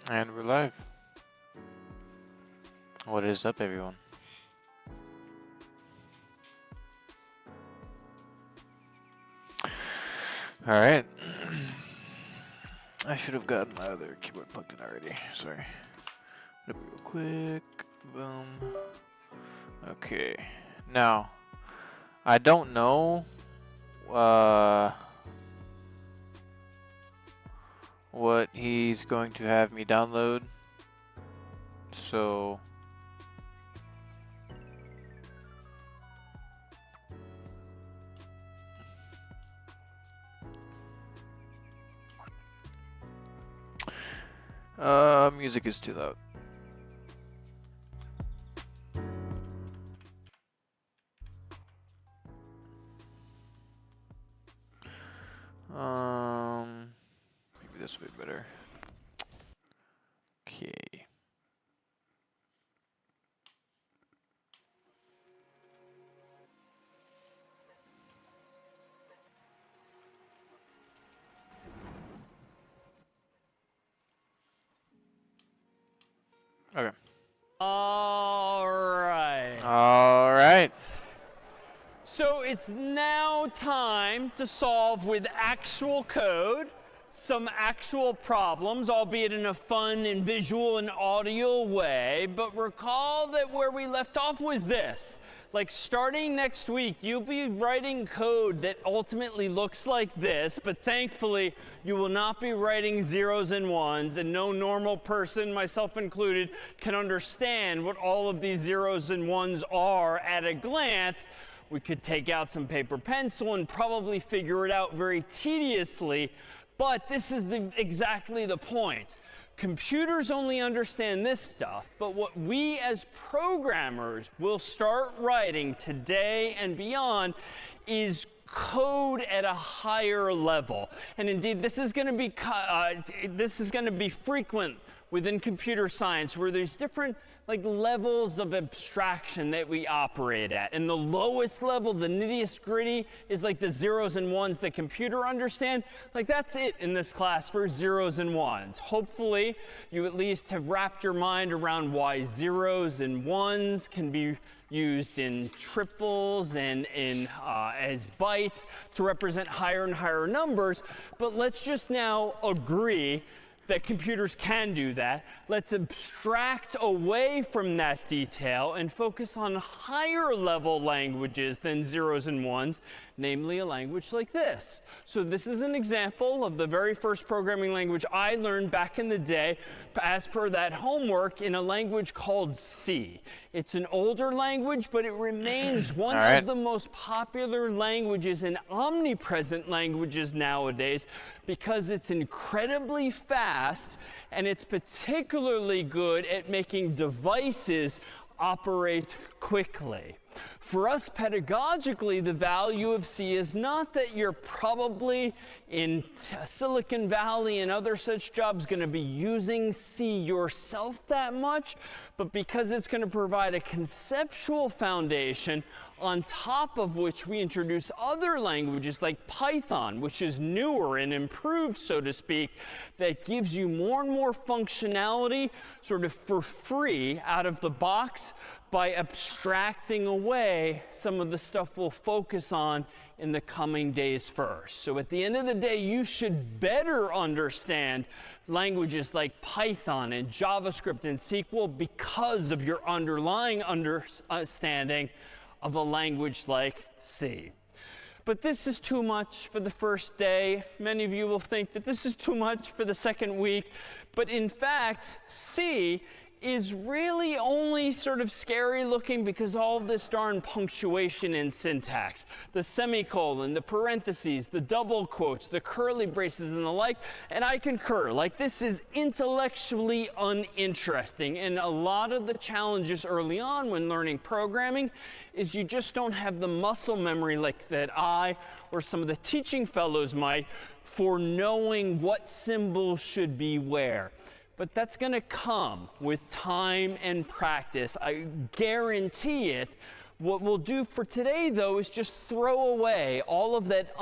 And we're live. What is up, everyone? Alright. I should have gotten my other keyboard plugged in already. Sorry. Real quick. Boom. Okay. Now, I don't know what he's going to have me download. So music is too loud. Maybe this will be better. Okay. Okay. All right. All right. So it's now time to solve with actual code some actual problems, albeit in a fun and visual and audio way. But recall that where we left off was this. Like starting next week, you'll be writing code that ultimately looks like this, but thankfully you will not be writing zeros and ones, and no normal person, myself included, can understand what all of these zeros and ones are at a glance. We could take out some paper pencil and probably figure it out very tediously, but this is exactly the point. Computers only understand this stuff, but what we as programmers will start writing today and beyond is code at a higher level. And indeed, this is going to be frequent within computer science, where there's different levels of abstraction that we operate at. And the lowest level, the nittiest gritty, is like the zeros and ones that computer understand. That's it in this class for zeros and ones. Hopefully, you at least have wrapped your mind around why zeros and ones can be used in triples and as bytes to represent higher and higher numbers. But let's just now agree that computers can do that. Let's abstract away from that detail and focus on higher level languages than zeros and ones, namely a language like this. So this is an example of the very first programming language I learned back in the day, as per that homework, in a language called C. It's an older language, but it remains one of the most popular languages and omnipresent languages nowadays because it's incredibly fast, and it's particularly good at making devices operate quickly. For us pedagogically, the value of C is not that you're probably in Silicon Valley and other such jobs going to be using C yourself that much, but because it's going to provide a conceptual foundation on top of which we introduce other languages like Python, which is newer and improved, so to speak, that gives you more and more functionality sort of for free out of the box by abstracting away some of the stuff we'll focus on in the coming days first. So at the end of the day, you should better understand languages like Python and JavaScript and SQL because of your underlying understanding of a language like C. But this is too much for the first day. Many of you will think that this is too much for the second week. But in fact, C is really only sort of scary looking because all of this darn punctuation and syntax, the semicolon, the parentheses, the double quotes, the curly braces and the like, and I concur, this is intellectually uninteresting. And a lot of the challenges early on when learning programming is you just don't have the muscle memory like that I or some of the teaching fellows might for knowing what symbols should be where. But that's going to come with time and practice. I guarantee it. What we'll do for today, though, is just throw away all of that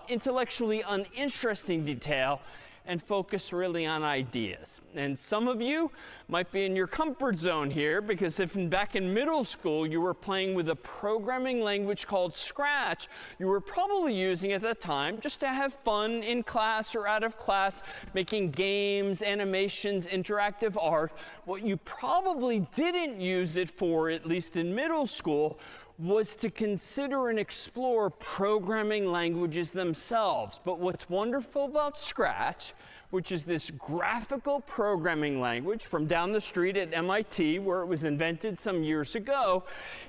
intellectually uninteresting detail and focus really on ideas. And some of you might be in your comfort zone here, because if back in middle school you were playing with a programming language called Scratch, you were probably using it at the time just to have fun in class or out of class, making games, animations, interactive art. What you probably didn't use it for, at least in middle school, was to consider and explore programming languages themselves. But what's wonderful about Scratch, which is this graphical programming language from down the street at MIT, where it was invented some years ago,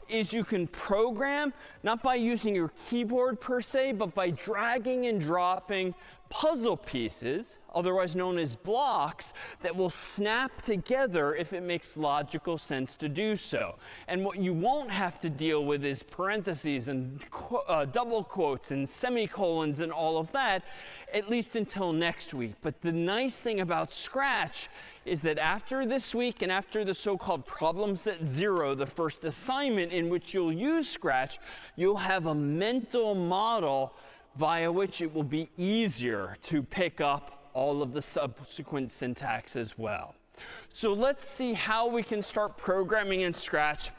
is you can program not by using your keyboard per se, but by dragging and dropping puzzle pieces, otherwise known as blocks, that will snap together if it makes logical sense to do so. And what you won't have to deal with is parentheses and double quotes and semicolons and all of that, at least until next week. But the nice thing about Scratch is that after this week and after the so-called Problem Set 0, the first assignment in which you'll use Scratch, you'll have a mental model via which it will be easier to pick up all of the subsequent syntax as well. So let's see how we can start programming in Scratch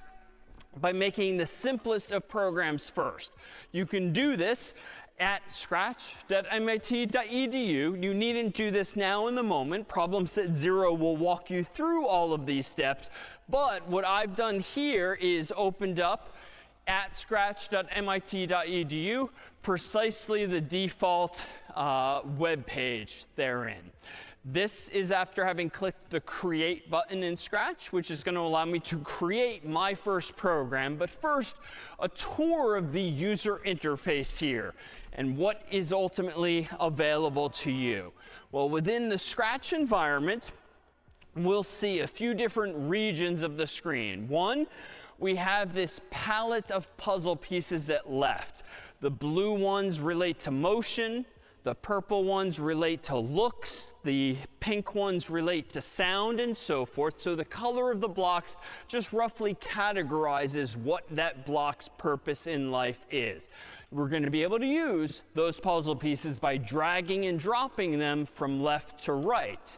by making the simplest of programs first. You can do this at scratch.mit.edu. You needn't do this now in the moment. Problem Set 0 will walk you through all of these steps. But what I've done here is opened up at scratch.mit.edu precisely the default web page therein. This is after having clicked the Create button in Scratch, which is going to allow me to create my first program. But first, a tour of the user interface here and what is ultimately available to you. Well, within the Scratch environment, we'll see a few different regions of the screen. One, we have this palette of puzzle pieces at left. The blue ones relate to motion. The purple ones relate to looks. The pink ones relate to sound and so forth. So the color of the blocks just roughly categorizes what that block's purpose in life is. We're going to be able to use those puzzle pieces by dragging and dropping them from left to right.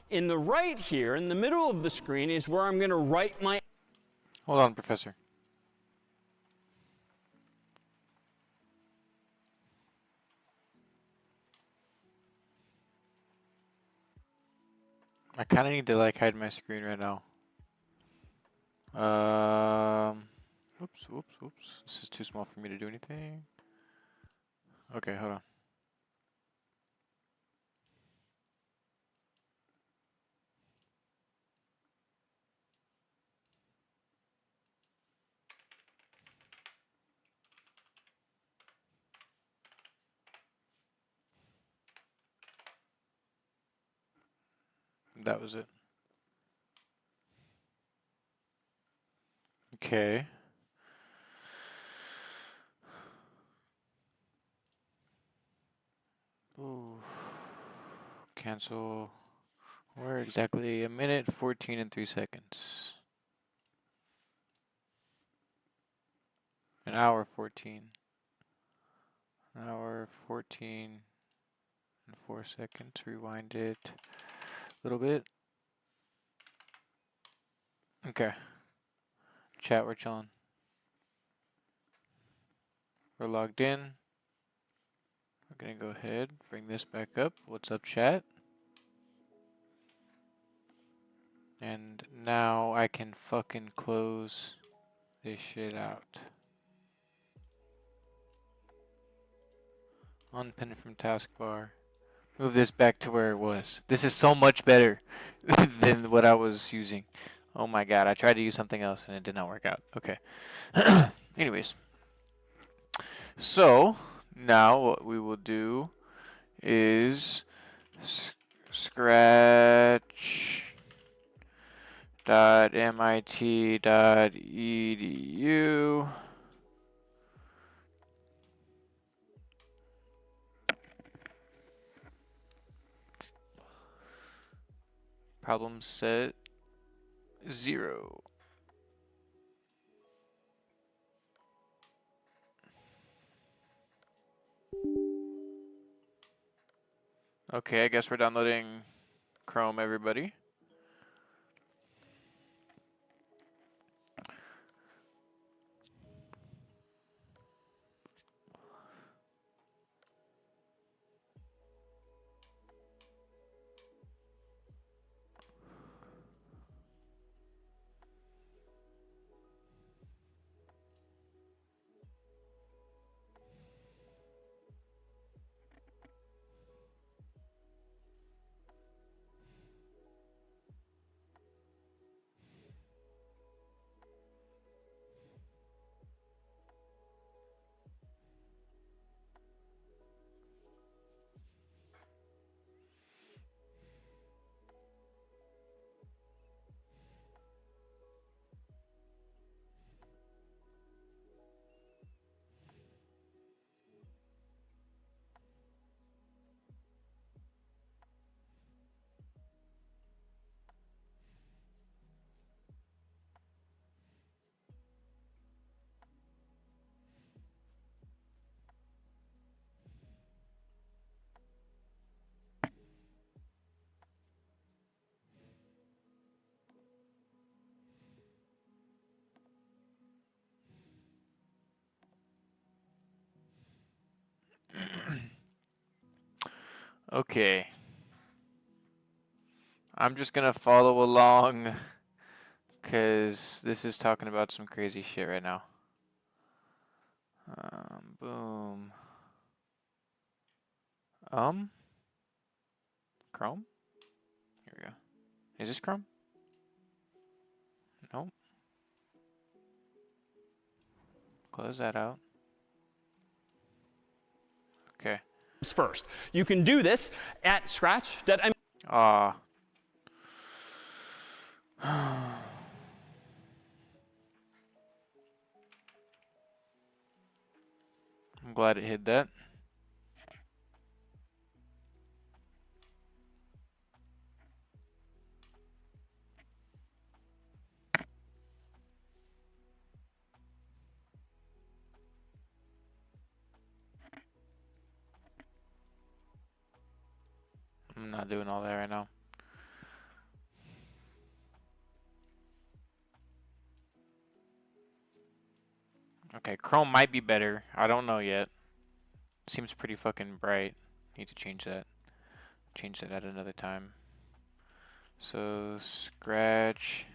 In the right here, in the middle of the screen, is where I'm going to write my... Hold on, Professor. I kind of need to like hide my screen right now. Oops. This is too small for me to do anything. Okay, hold on. That was it. Okay. Ooh. Cancel. Where exactly? 1 minute, 14 and 3 seconds. 1 hour, 14. 1 hour, 14 and 4 seconds. Rewind it a little bit. Okay. Chat, we're chilling. We're logged in. We're gonna go ahead, bring this back up. What's up, chat? And now I can fucking close this shit out. Unpin from taskbar. Move this back to where it was. This is so much better than what I was using. Oh my god, I tried to use something else and it did not work out. Okay. Anyways. So, now what we will do is scratch.mit.edu. Problem set 0. Okay, I guess we're downloading Chrome, everybody. Okay. I'm just gonna follow along because this is talking about some crazy shit right now. Boom. Chrome? Here we go. Is this Chrome? Nope. Close that out. Okay. First. You can do this at Scratch. Ah. I'm glad it hid that. I'm not doing all that right now. Okay, Chrome might be better. I don't know yet. Seems pretty fucking bright. Need to change that. Change that at another time. So scratch.mit.edu.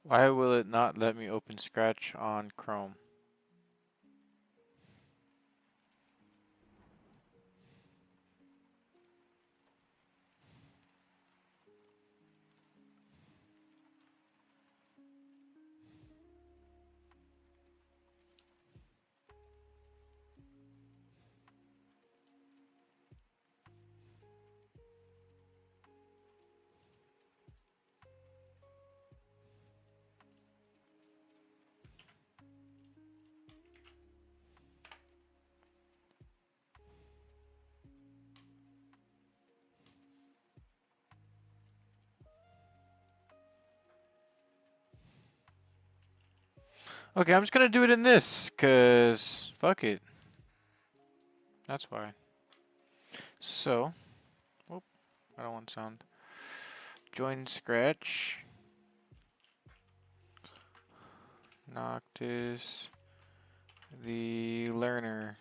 Why will it not let me open Scratch on Chrome? Okay, I'm just gonna do it in this, cause fuck it. That's why. So, whoop, I don't want sound. Join Scratch. Noctis, the learner.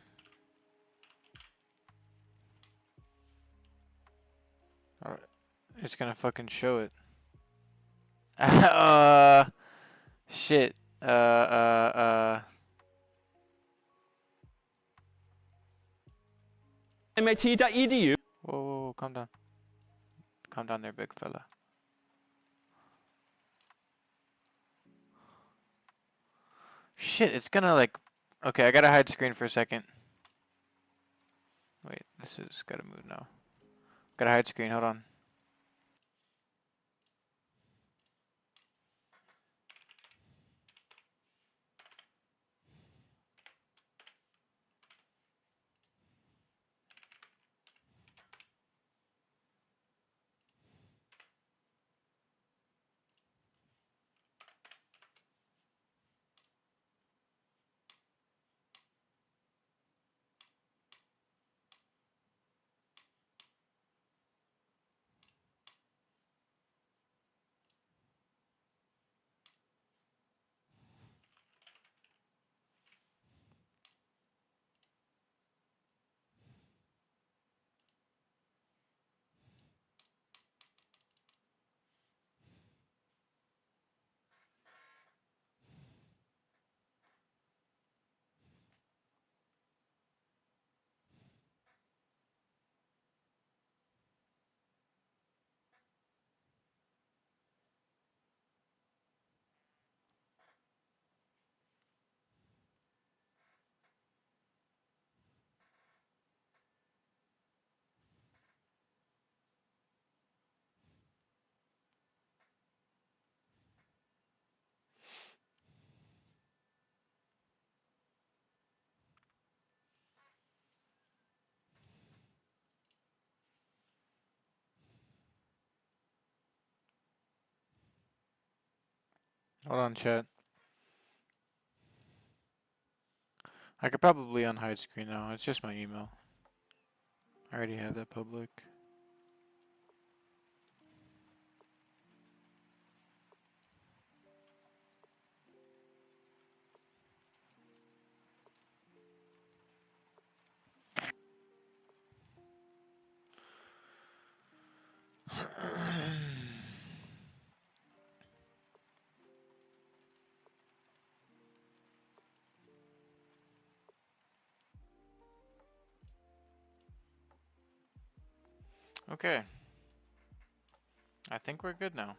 Alright, it's gonna fucking show it. Shit. MIT.edu. Whoa, calm down. Calm down there, big fella. Shit, it's gonna like... Okay, I gotta hide screen for a second. Wait, this is gotta move now. Gotta hide screen, hold on. Hold on, chat. I could probably unhide screen now. It's just my email. I already have that public. Okay. I think we're good now.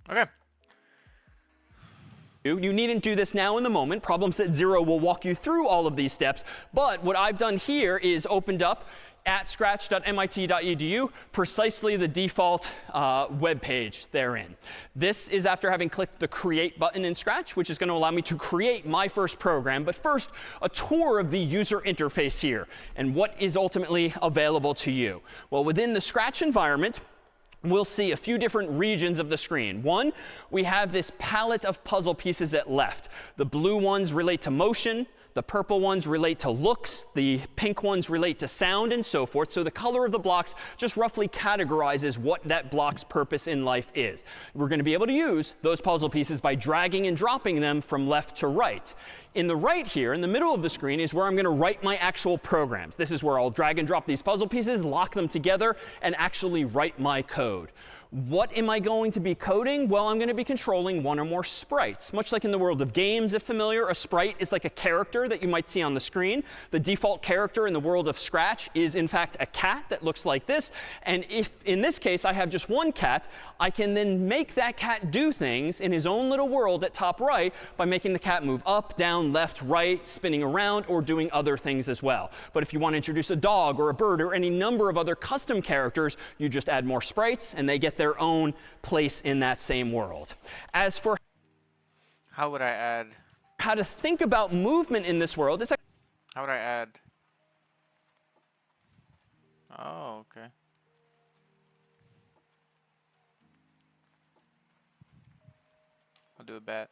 Okay. You needn't do this now in the moment. Problem set 0 will walk you through all of these steps. But what I've done here is opened up at scratch.mit.edu precisely the default web page therein. This is after having clicked the Create button in Scratch, which is going to allow me to create my first program. But first, a tour of the user interface here and what is ultimately available to you. Well, within the Scratch environment, we'll see a few different regions of the screen. One, we have this palette of puzzle pieces at left. The blue ones relate to motion. The purple ones relate to looks. The pink ones relate to sound and so forth. So the color of the blocks just roughly categorizes what that block's purpose in life is. We're going to be able to use those puzzle pieces by dragging and dropping them from left to right. In the right here, in the middle of the screen, is where I'm going to write my actual programs. This is where I'll drag and drop these puzzle pieces, lock them together, and actually write my code. What am I going to be coding? Well, I'm going to be controlling one or more sprites. Much like in the world of games, if familiar, a sprite is like a character that you might see on the screen. The default character in the world of Scratch is, in fact, a cat that looks like this. And if, in this case, I have just one cat, I can then make that cat do things in his own little world at top right by making the cat move up, down, left, right, spinning around, or doing other things as well. But if you want to introduce a dog or a bird or any number of other custom characters, you just add more sprites, and they get their own place in that same world. As for How would I add how to think about movement in this world, it's How would I add? Oh, okay. I'll do a bat.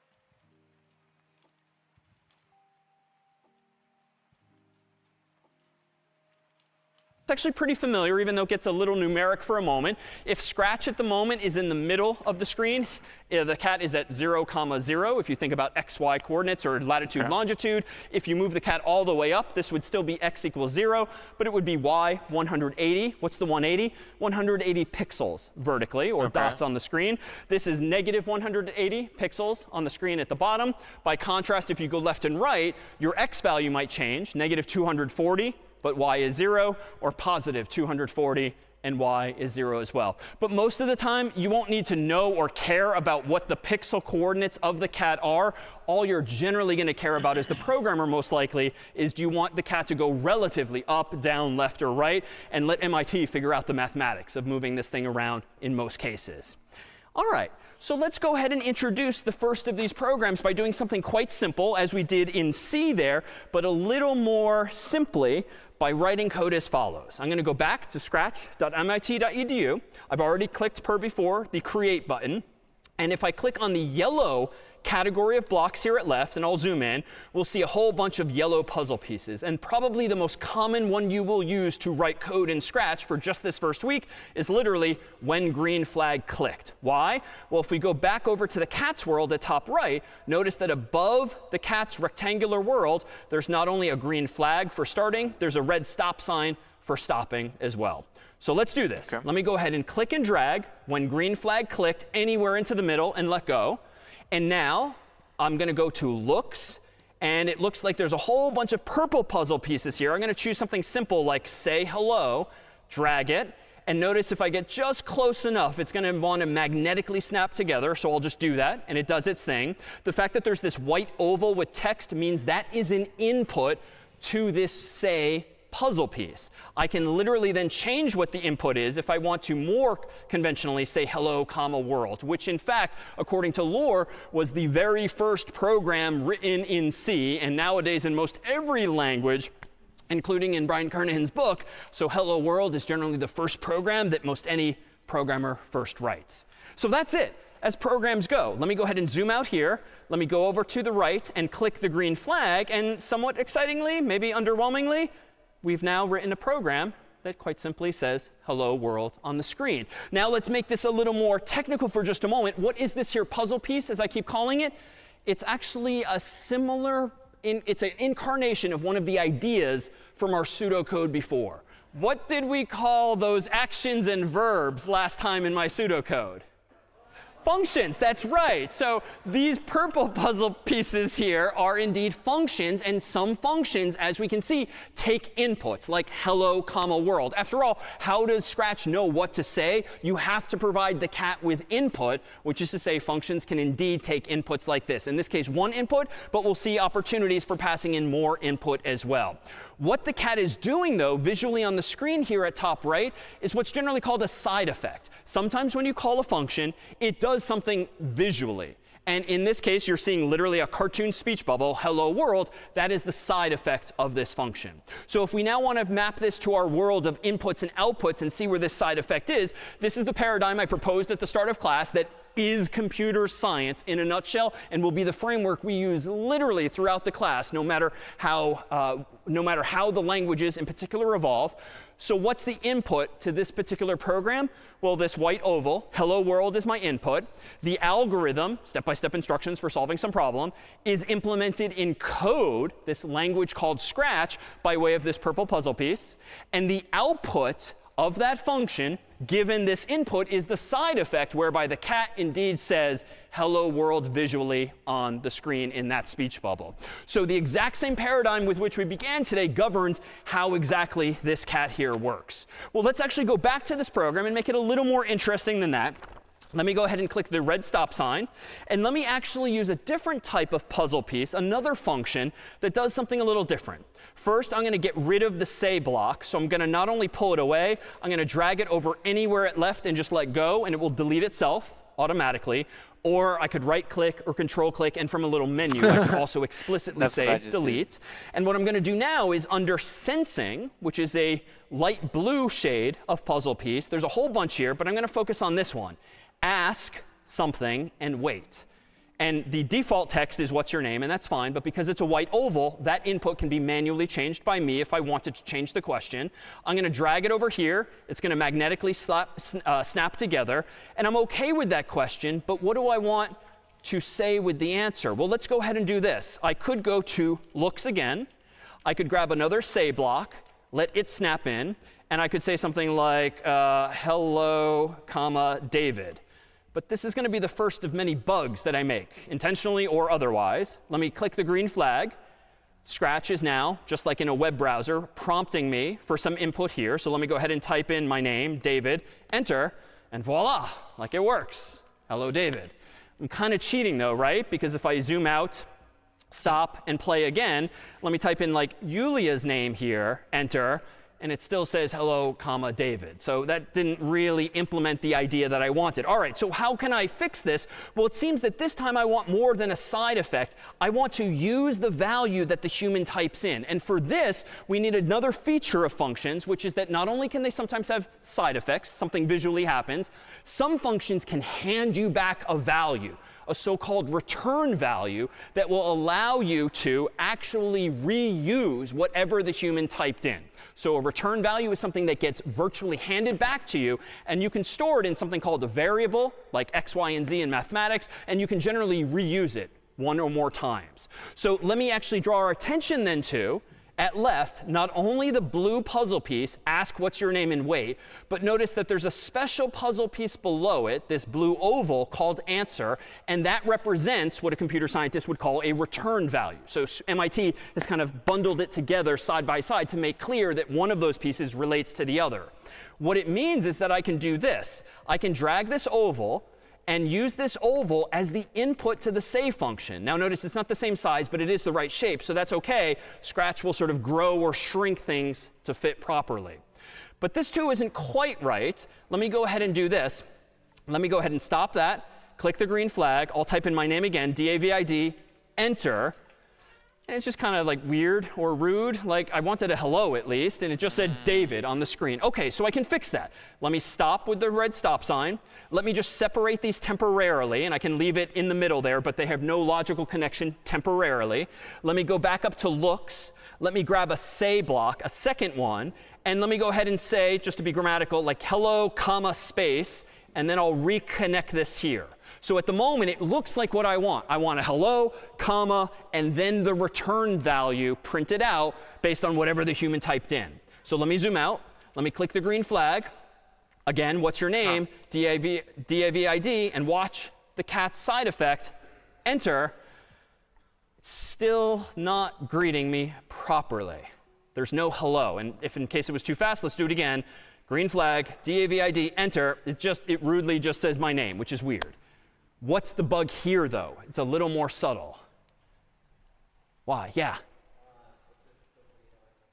It's actually pretty familiar, even though it gets a little numeric for a moment. If Scratch at the moment is in the middle of the screen, the cat is at 0, 0. If you think about x, y coordinates or latitude, longitude, if you move the cat all the way up, this would still be x equals 0, but it would be y 180. What's the 180? 180 pixels vertically, or dots on the screen. This is negative 180 pixels on the screen at the bottom. By contrast, if you go left and right, your x value might change, negative 240. But y is 0, or positive 240, and y is 0 as well. But most of the time, you won't need to know or care about what the pixel coordinates of the cat are. All you're generally going to care about as the programmer, most likely, is do you want the cat to go relatively up, down, left, or right? And let MIT figure out the mathematics of moving this thing around in most cases. All right. So let's go ahead and introduce the first of these programs by doing something quite simple, as we did in C there, but a little more simply by writing code as follows. I'm going to go back to scratch.mit.edu. I've already clicked, per before, the Create button. And if I click on the yellow category of blocks here at left, and I'll zoom in, we'll see a whole bunch of yellow puzzle pieces. And probably the most common one you will use to write code in Scratch for just this first week is literally when green flag clicked. Why? Well, if we go back over to the cat's world at top right, notice that above the cat's rectangular world, there's not only a green flag for starting, there's a red stop sign for stopping as well. So let's do this. Let me go ahead and click and drag when green flag clicked anywhere into the middle and let go. And now I'm going to go to looks. And it looks like there's a whole bunch of purple puzzle pieces here. I'm going to choose something simple like say hello, drag it. And notice if I get just close enough, it's going to want to magnetically snap together. So I'll just do that. And it does its thing. The fact that there's this white oval with text means that is an input to this say puzzle piece. I can literally then change what the input is if I want to more conventionally say hello, comma, world, which in fact, according to lore, was the very first program written in C, and nowadays in most every language, including in Brian Kernighan's book. So hello world is generally the first program that most any programmer first writes. So that's it. As programs go, let me go ahead and zoom out here. Let me go over to the right and click the green flag. And somewhat excitingly, maybe underwhelmingly, we've now written a program that quite simply says hello world on the screen. Now let's make this a little more technical for just a moment. What is this here puzzle piece, as I keep calling it? It's actually a similar, it's an incarnation of one of the ideas from our pseudocode before. What did we call those actions and verbs last time in my pseudocode? Functions, that's right. So these purple puzzle pieces here are indeed functions, and some functions, as we can see, take inputs like hello, comma, world. After all, how does Scratch know what to say? You have to provide the cat with input, which is to say functions can indeed take inputs like this. In this case, one input, but we'll see opportunities for passing in more input as well. What the cat is doing, though, visually on the screen here at top right, is what's generally called a side effect. Sometimes when you call a function, it does something visually. And in this case, you're seeing literally a cartoon speech bubble, hello world. That is the side effect of this function. So if we now want to map this to our world of inputs and outputs and see where this side effect is, this is the paradigm I proposed at the start of class that is computer science in a nutshell, and will be the framework we use literally throughout the class, no matter how the languages in particular evolve. So what's the input to this particular program? Well, this white oval, hello world, is my input. The algorithm, step-by-step instructions for solving some problem, is implemented in code, this language called Scratch, by way of this purple puzzle piece. And the output of that function, given this input, is the side effect whereby the cat indeed says hello world visually on the screen in that speech bubble. So the exact same paradigm with which we began today governs how exactly this cat here works. Well, let's actually go back to this program and make it a little more interesting than that. Let me go ahead and click the red stop sign. And let me actually use a different type of puzzle piece, another function that does something a little different. First, I'm going to get rid of the say block. So I'm going to not only pull it away, I'm going to drag it over anywhere it left and just let go, and it will delete itself automatically. Or I could right-click or control-click, and from a little menu, I could also explicitly say delete. And what I'm going to do now is under sensing, which is a light blue shade of puzzle piece. There's a whole bunch here, but I'm going to focus on this one. Ask something and wait. And the default text is what's your name, and that's fine. But because it's a white oval, that input can be manually changed by me if I wanted to change the question. I'm going to drag it over here. It's going to magnetically snap together. And I'm OK with that question. But what do I want to say with the answer? Well, let's go ahead and do this. I could go to looks again. I could grab another say block, let it snap in. And I could say something like, hello, comma, David. But this is going to be the first of many bugs that I make, intentionally or otherwise. Let me click the green flag. Scratch is now, just like in a web browser, prompting me for some input here. So let me go ahead and type in my name, David, enter, and voila, like it works. Hello, David. I'm kind of cheating, though, right? Because if I zoom out, stop, and play again, let me type in like Yulia's name here, enter, and it still says hello, comma, David. So that didn't really implement the idea that I wanted. All right, so how can I fix this? Well, it seems that this time I want more than a side effect. I want to use the value that the human types in. And for this, we need another feature of functions, which is that not only can they sometimes have side effects, something visually happens, some functions can hand you back a value, a so-called return value that will allow you to actually reuse whatever the human typed in. So a return value is something that gets virtually handed back to you, and you can store it in something called a variable, like x, y, and z in mathematics, and you can generally reuse it one or more times. So let me actually draw our attention then to, at left, not only the blue puzzle piece, ask what's your name and wait, but notice that there's a special puzzle piece below it, this blue oval called answer, and that represents what a computer scientist would call a return value. So MIT has kind of bundled it together side by side to make clear that one of those pieces relates to the other. What it means is that I can do this. I can drag this oval and use this oval as the input to the say function. Now notice it's not the same size, but it is the right shape, so that's OK. Scratch will sort of grow or shrink things to fit properly. But this too isn't quite right. Let me go ahead and do this. Let me go ahead and stop that, click the green flag. I'll type in my name again, David, enter. And it's just kind of like weird or rude. Like I wanted a hello at least, and it just said David on the screen. OK, so I can fix that. Let me stop with the red stop sign. Let me just separate these temporarily, and I can leave it in the middle there, but they have no logical connection temporarily. Let me go back up to looks. Let me grab a say block, a second one, and let me go ahead and say, just to be grammatical, like hello, comma, space, and then I'll reconnect this here. So at the moment, it looks like what I want. I want a hello, comma, and then the return value printed out based on whatever the human typed in. So let me zoom out. Let me click the green flag. Again, what's your name? David, and watch the cat's side effect. Enter. It's still not greeting me properly. There's no hello. And if in case it was too fast, let's do it again. Green flag, David, enter. It rudely just says my name, which is weird. What's the bug here, though? It's a little more subtle. Why? Yeah.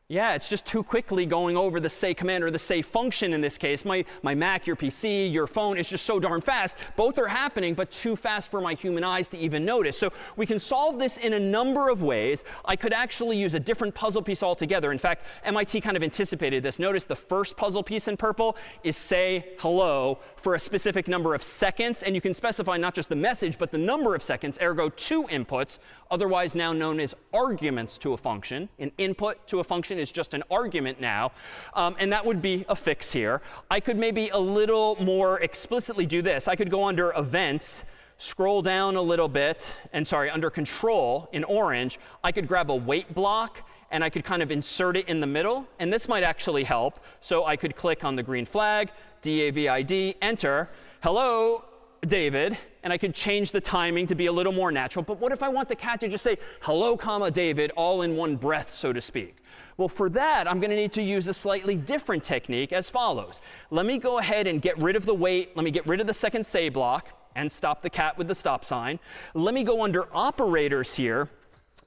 Yeah, it's just too quickly going over the say command or the say function in this case. My Mac, your PC, your phone, it's just so darn fast. Both are happening, but too fast for my human eyes to even notice. So we can solve this in a number of ways. I could actually use a different puzzle piece altogether. In fact, MIT kind of anticipated this. Notice the first puzzle piece in purple is say hello for a specific number of seconds. And you can specify not just the message, but the number of seconds, ergo 2 inputs, otherwise now known as arguments to a function. An input to a function is just an argument now. And that would be a fix here. I could maybe a little more explicitly do this. I could go under Events, scroll down a little bit, and under Control in orange, I could grab a wait block, and I could kind of insert it in the middle. And this might actually help. So I could click on the green flag, David, enter. Hello, David. And I could change the timing to be a little more natural. But what if I want the cat to just say, hello, comma, David, all in one breath, so to speak? Well, for that, I'm going to need to use a slightly different technique as follows. Let me go ahead and get rid of the wait. Let me get rid of the second say block and stop the cat with the stop sign. Let me go under operators here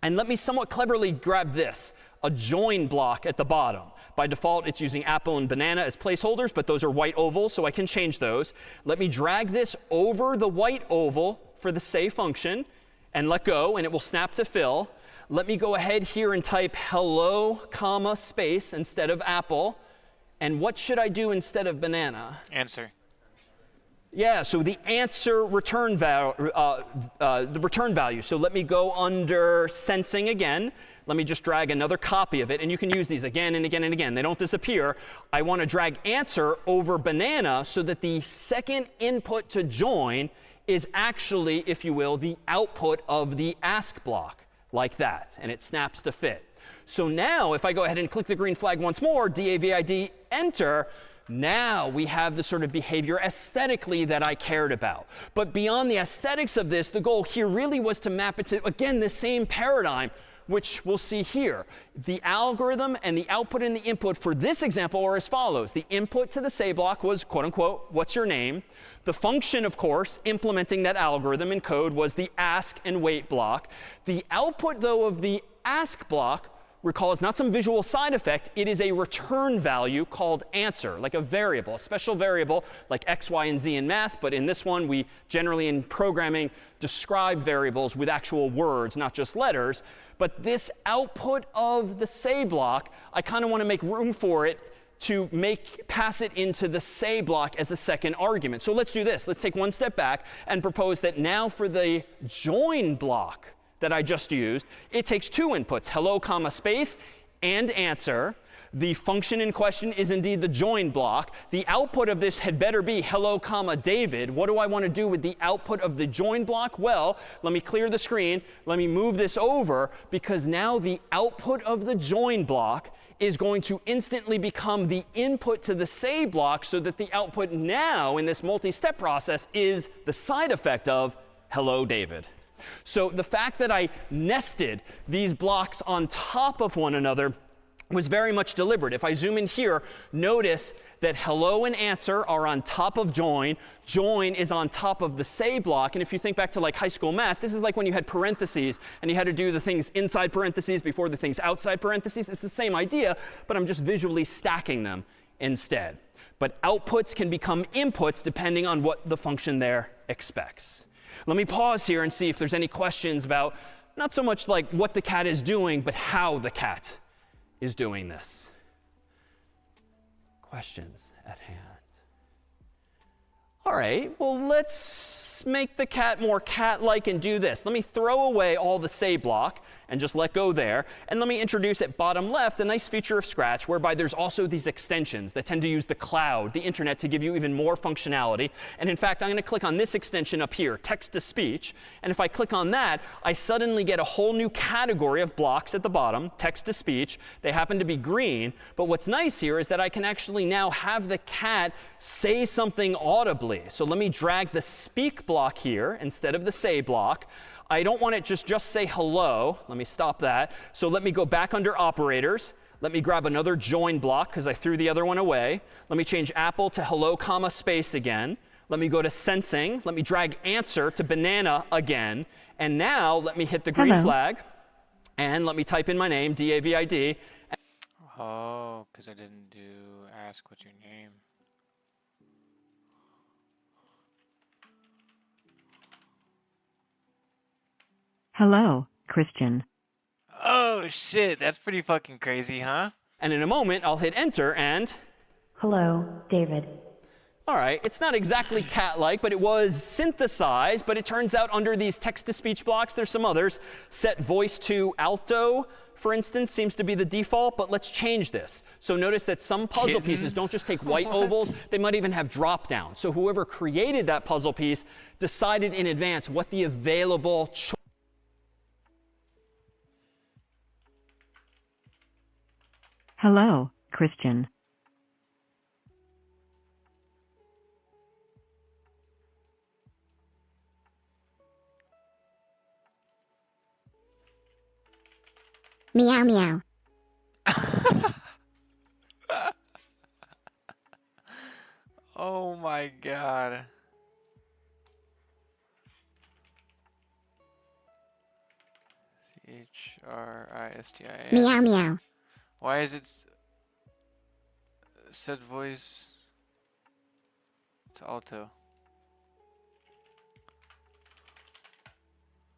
And let me somewhat cleverly grab this, a join block at the bottom. By default, it's using apple and banana as placeholders, but those are white ovals, so I can change those. Let me drag this over the white oval for the say function and let go, and it will snap to fill. Let me go ahead here and type hello, comma, space instead of apple. And what should I do instead of banana? Answer. Yeah, so the answer return value, the return value. So let me go under sensing again. Let me just drag another copy of it. And you can use these again and again and again. They don't disappear. I want to drag answer over banana so that the second input to join is actually, if you will, the output of the ask block, like that. And it snaps to fit. So now if I go ahead and click the green flag once more, DAVID, enter, now we have the sort of behavior aesthetically that I cared about. But beyond the aesthetics of this, the goal here really was to map it to, again, the same paradigm, which we'll see here. The algorithm and the output and the input for this example are as follows. The input to the say block was, quote unquote, what's your name? The function, of course, implementing that algorithm in code was the ask and wait block. The output, though, of the ask block, recall, it's not some visual side effect. It is a return value called answer, like a variable, a special variable like x, y, and z in math. But in this one, we generally in programming describe variables with actual words, not just letters. But this output of the say block, I kind of want to make room for it to pass it into the say block as a second argument. So let's do this. Let's take one step back and propose that now for the join block that I just used, it takes two inputs, hello, comma, space, and answer. The function in question is indeed the join block. The output of this had better be hello, comma, David. What do I want to do with the output of the join block? Well, let me clear the screen. Let me move this over, because now the output of the join block is going to instantly become the input to the say block, so that the output now in this multi-step process is the side effect of hello, David. So the fact that I nested these blocks on top of one another was very much deliberate. If I zoom in here, notice that hello and answer are on top of join. Join is on top of the say block. And if you think back to like high school math, this is like when you had parentheses and you had to do the things inside parentheses before the things outside parentheses. It's the same idea, but I'm just visually stacking them instead. But outputs can become inputs depending on what the function there expects. Let me pause here and see if there's any questions about not so much like what the cat is doing, but how the cat is doing this. Questions at hand. All right, well, let's make the cat more cat-like and do this. Let me throw away all the say block and just let go there. And let me introduce at bottom left a nice feature of Scratch whereby there's also these extensions that tend to use the cloud, the internet, to give you even more functionality. And in fact, I'm going to click on this extension up here, text-to-speech. And if I click on that, I suddenly get a whole new category of blocks at the bottom, text-to-speech. They happen to be green. But what's nice here is that I can actually now have the cat say something audibly. So let me drag the speak block here instead of the say block. I don't want it just say hello. Let me stop that. So let me go back under operators. Let me grab another join block because I threw the other one away. Let me change apple to hello, comma, space again. Let me go to sensing. Let me drag answer to banana again. And now let me hit the green flag. And let me type in my name, D-A-V-I-D. Oh, because I didn't do ask what's your name. Hello, Christian. Oh, shit. That's pretty fucking crazy, huh? And in a moment, I'll hit enter and... Hello, David. All right, it's not exactly cat-like, but it was synthesized. But it turns out under these text-to-speech blocks, there's some others. Set voice to alto, for instance, seems to be the default. But let's change this. So notice that some puzzle pieces don't just take white ovals. They might even have drop-down. So whoever created that puzzle piece decided in advance what the available choice. Hello, Christian. Meow meow. Oh my god. CH Christian. Meow meow. Why is it set voice to alto?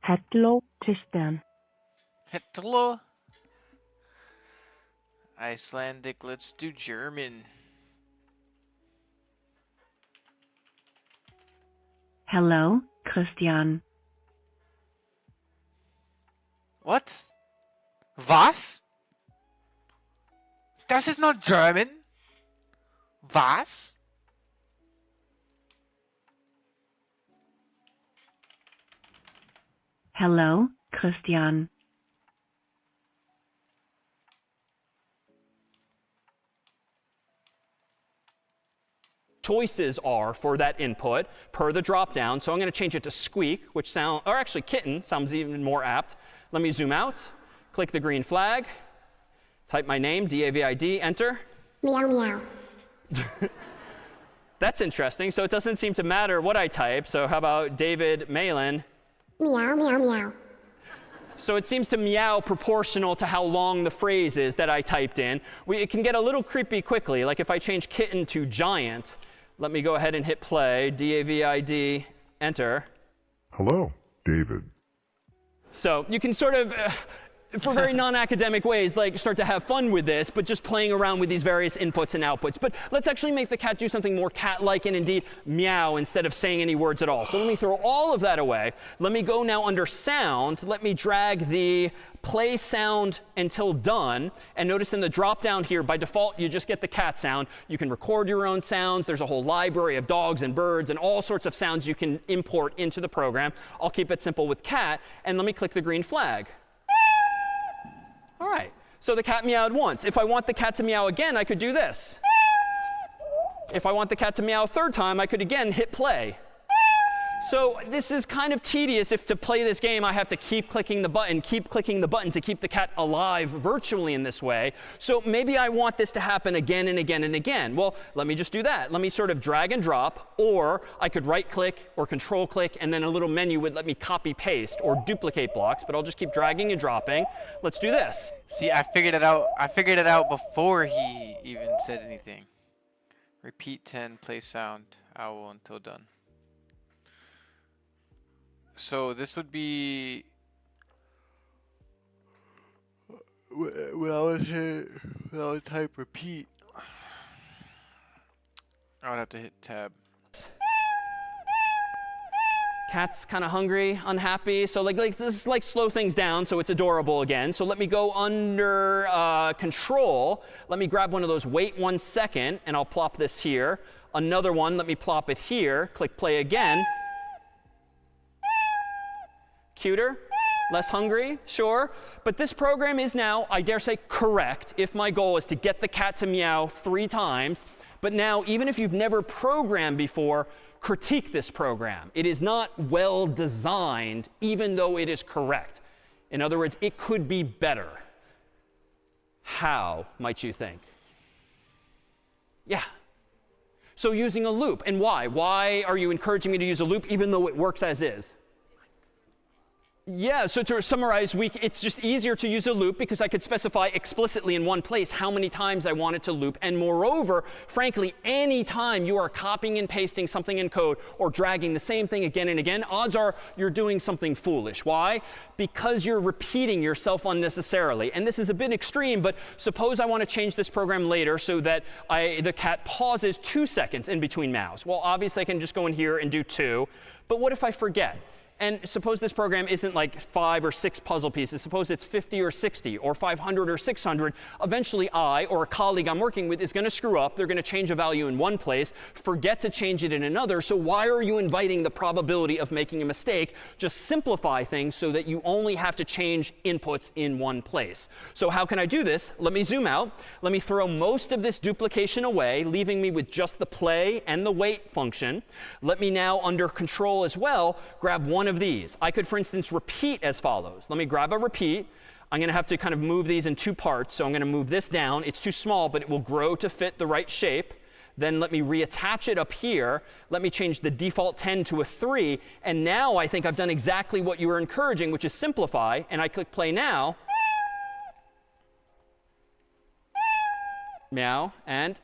Hello, Christian. Hello. Icelandic, let's do German. Hello, Christian. What? Was? Das ist not German. Was? Hello, Christian. Choices are for that input per the drop down. So I'm going to change it to squeak, which sound, or actually kitten sounds even more apt. Let me zoom out, click the green flag, type my name, David, enter. Meow meow. That's interesting. So it doesn't seem to matter what I type. So how about David Malin? Meow meow meow. So it seems to meow proportional to how long the phrase is that I typed in. It can get a little creepy quickly. Like if I change kitten to giant, let me go ahead and hit play, David, enter. Hello, David. So you can sort of, for very non-academic ways, like start to have fun with this, but just playing around with these various inputs and outputs. But let's actually make the cat do something more cat-like and indeed meow instead of saying any words at all. So let me throw all of that away. Let me go now under sound. Let me drag the play sound until done. And notice in the drop down here, by default, you just get the cat sound. You can record your own sounds. There's a whole library of dogs and birds and all sorts of sounds you can import into the program. I'll keep it simple with cat. And let me click the green flag. All right, so the cat meowed once. If I want the cat to meow again, I could do this. If I want the cat to meow a third time, I could again hit play. So this is kind of tedious. If to play this game, I have to keep clicking the button to keep the cat alive virtually in this way. So maybe I want this to happen again and again and again. Well, let me just do that. Let me sort of drag and drop, or I could right click or control click, and then a little menu would let me copy paste or duplicate blocks, but I'll just keep dragging and dropping. Let's do this. See, I figured it out. I figured it out before he even said anything. Repeat 10, play sound, owl until done. So this would be when I would type repeat, I would have to hit tab. Cat's kind of hungry, unhappy. So this is slow things down so it's adorable again. So let me go under control. Let me grab one of those wait 1 second, and I'll plop this here. Another one, let me plop it here. Click play again. Cuter, less hungry, sure. But this program is now, I dare say, correct if my goal is to get the cat to meow 3 times. But now, even if you've never programmed before, critique this program. It is not well designed, even though it is correct. In other words, it could be better. How, might you think? Yeah. So using a loop. And why? Why are you encouraging me to use a loop even though it works as is? Yeah, so to summarize, it's just easier to use a loop because I could specify explicitly in one place how many times I want it to loop. And moreover, frankly, any time you are copying and pasting something in code or dragging the same thing again and again, odds are you're doing something foolish. Why? Because you're repeating yourself unnecessarily. And this is a bit extreme, but suppose I want to change this program later so that the cat pauses 2 seconds in between meows. Well, obviously I can just go in here and do 2. But what if I forget? And suppose this program isn't like 5 or 6 puzzle pieces. Suppose it's 50 or 60 or 500 or 600. Eventually I or a colleague I'm working with is going to screw up. They're going to change a value in one place, forget to change it in another. So why are you inviting the probability of making a mistake? Just simplify things so that you only have to change inputs in one place. So how can I do this? Let me zoom out. Let me throw most of this duplication away, leaving me with just the play and the wait function. Let me now, under control as well, grab one of these. I could, for instance, repeat as follows. Let me grab a repeat. I'm going to have to kind of move these in 2 parts. So I'm going to move this down. It's too small, but it will grow to fit the right shape. Then let me reattach it up here. Let me change the default 10 to a 3. And now I think I've done exactly what you were encouraging, which is simplify. And I click play now. Meow, and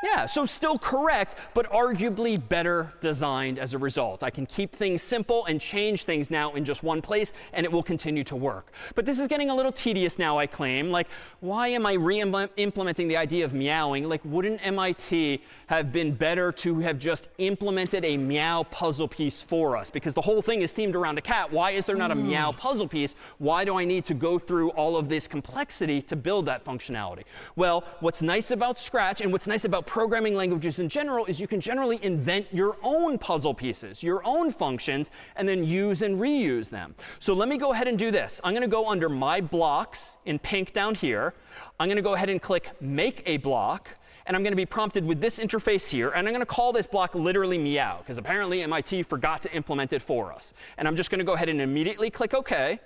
yeah, so still correct, but arguably better designed as a result. I can keep things simple and change things now in just one place, and it will continue to work. But this is getting a little tedious now, I claim. Like, why am I re-implementing the idea of meowing? Like, wouldn't MIT have been better to have just implemented a meow puzzle piece for us? Because the whole thing is themed around a cat. Why is there not a meow puzzle piece? Why do I need to go through all of this complexity to build that functionality? Well, what's nice about Scratch and what's nice about programming languages in general is you can generally invent your own puzzle pieces, your own functions, and then use and reuse them. So let me go ahead and do this. I'm going to go under My Blocks in pink down here. I'm going to go ahead and click Make a Block. And I'm going to be prompted with this interface here. And I'm going to call this block literally meow, because apparently MIT forgot to implement it for us. And I'm just going to go ahead and immediately click OK.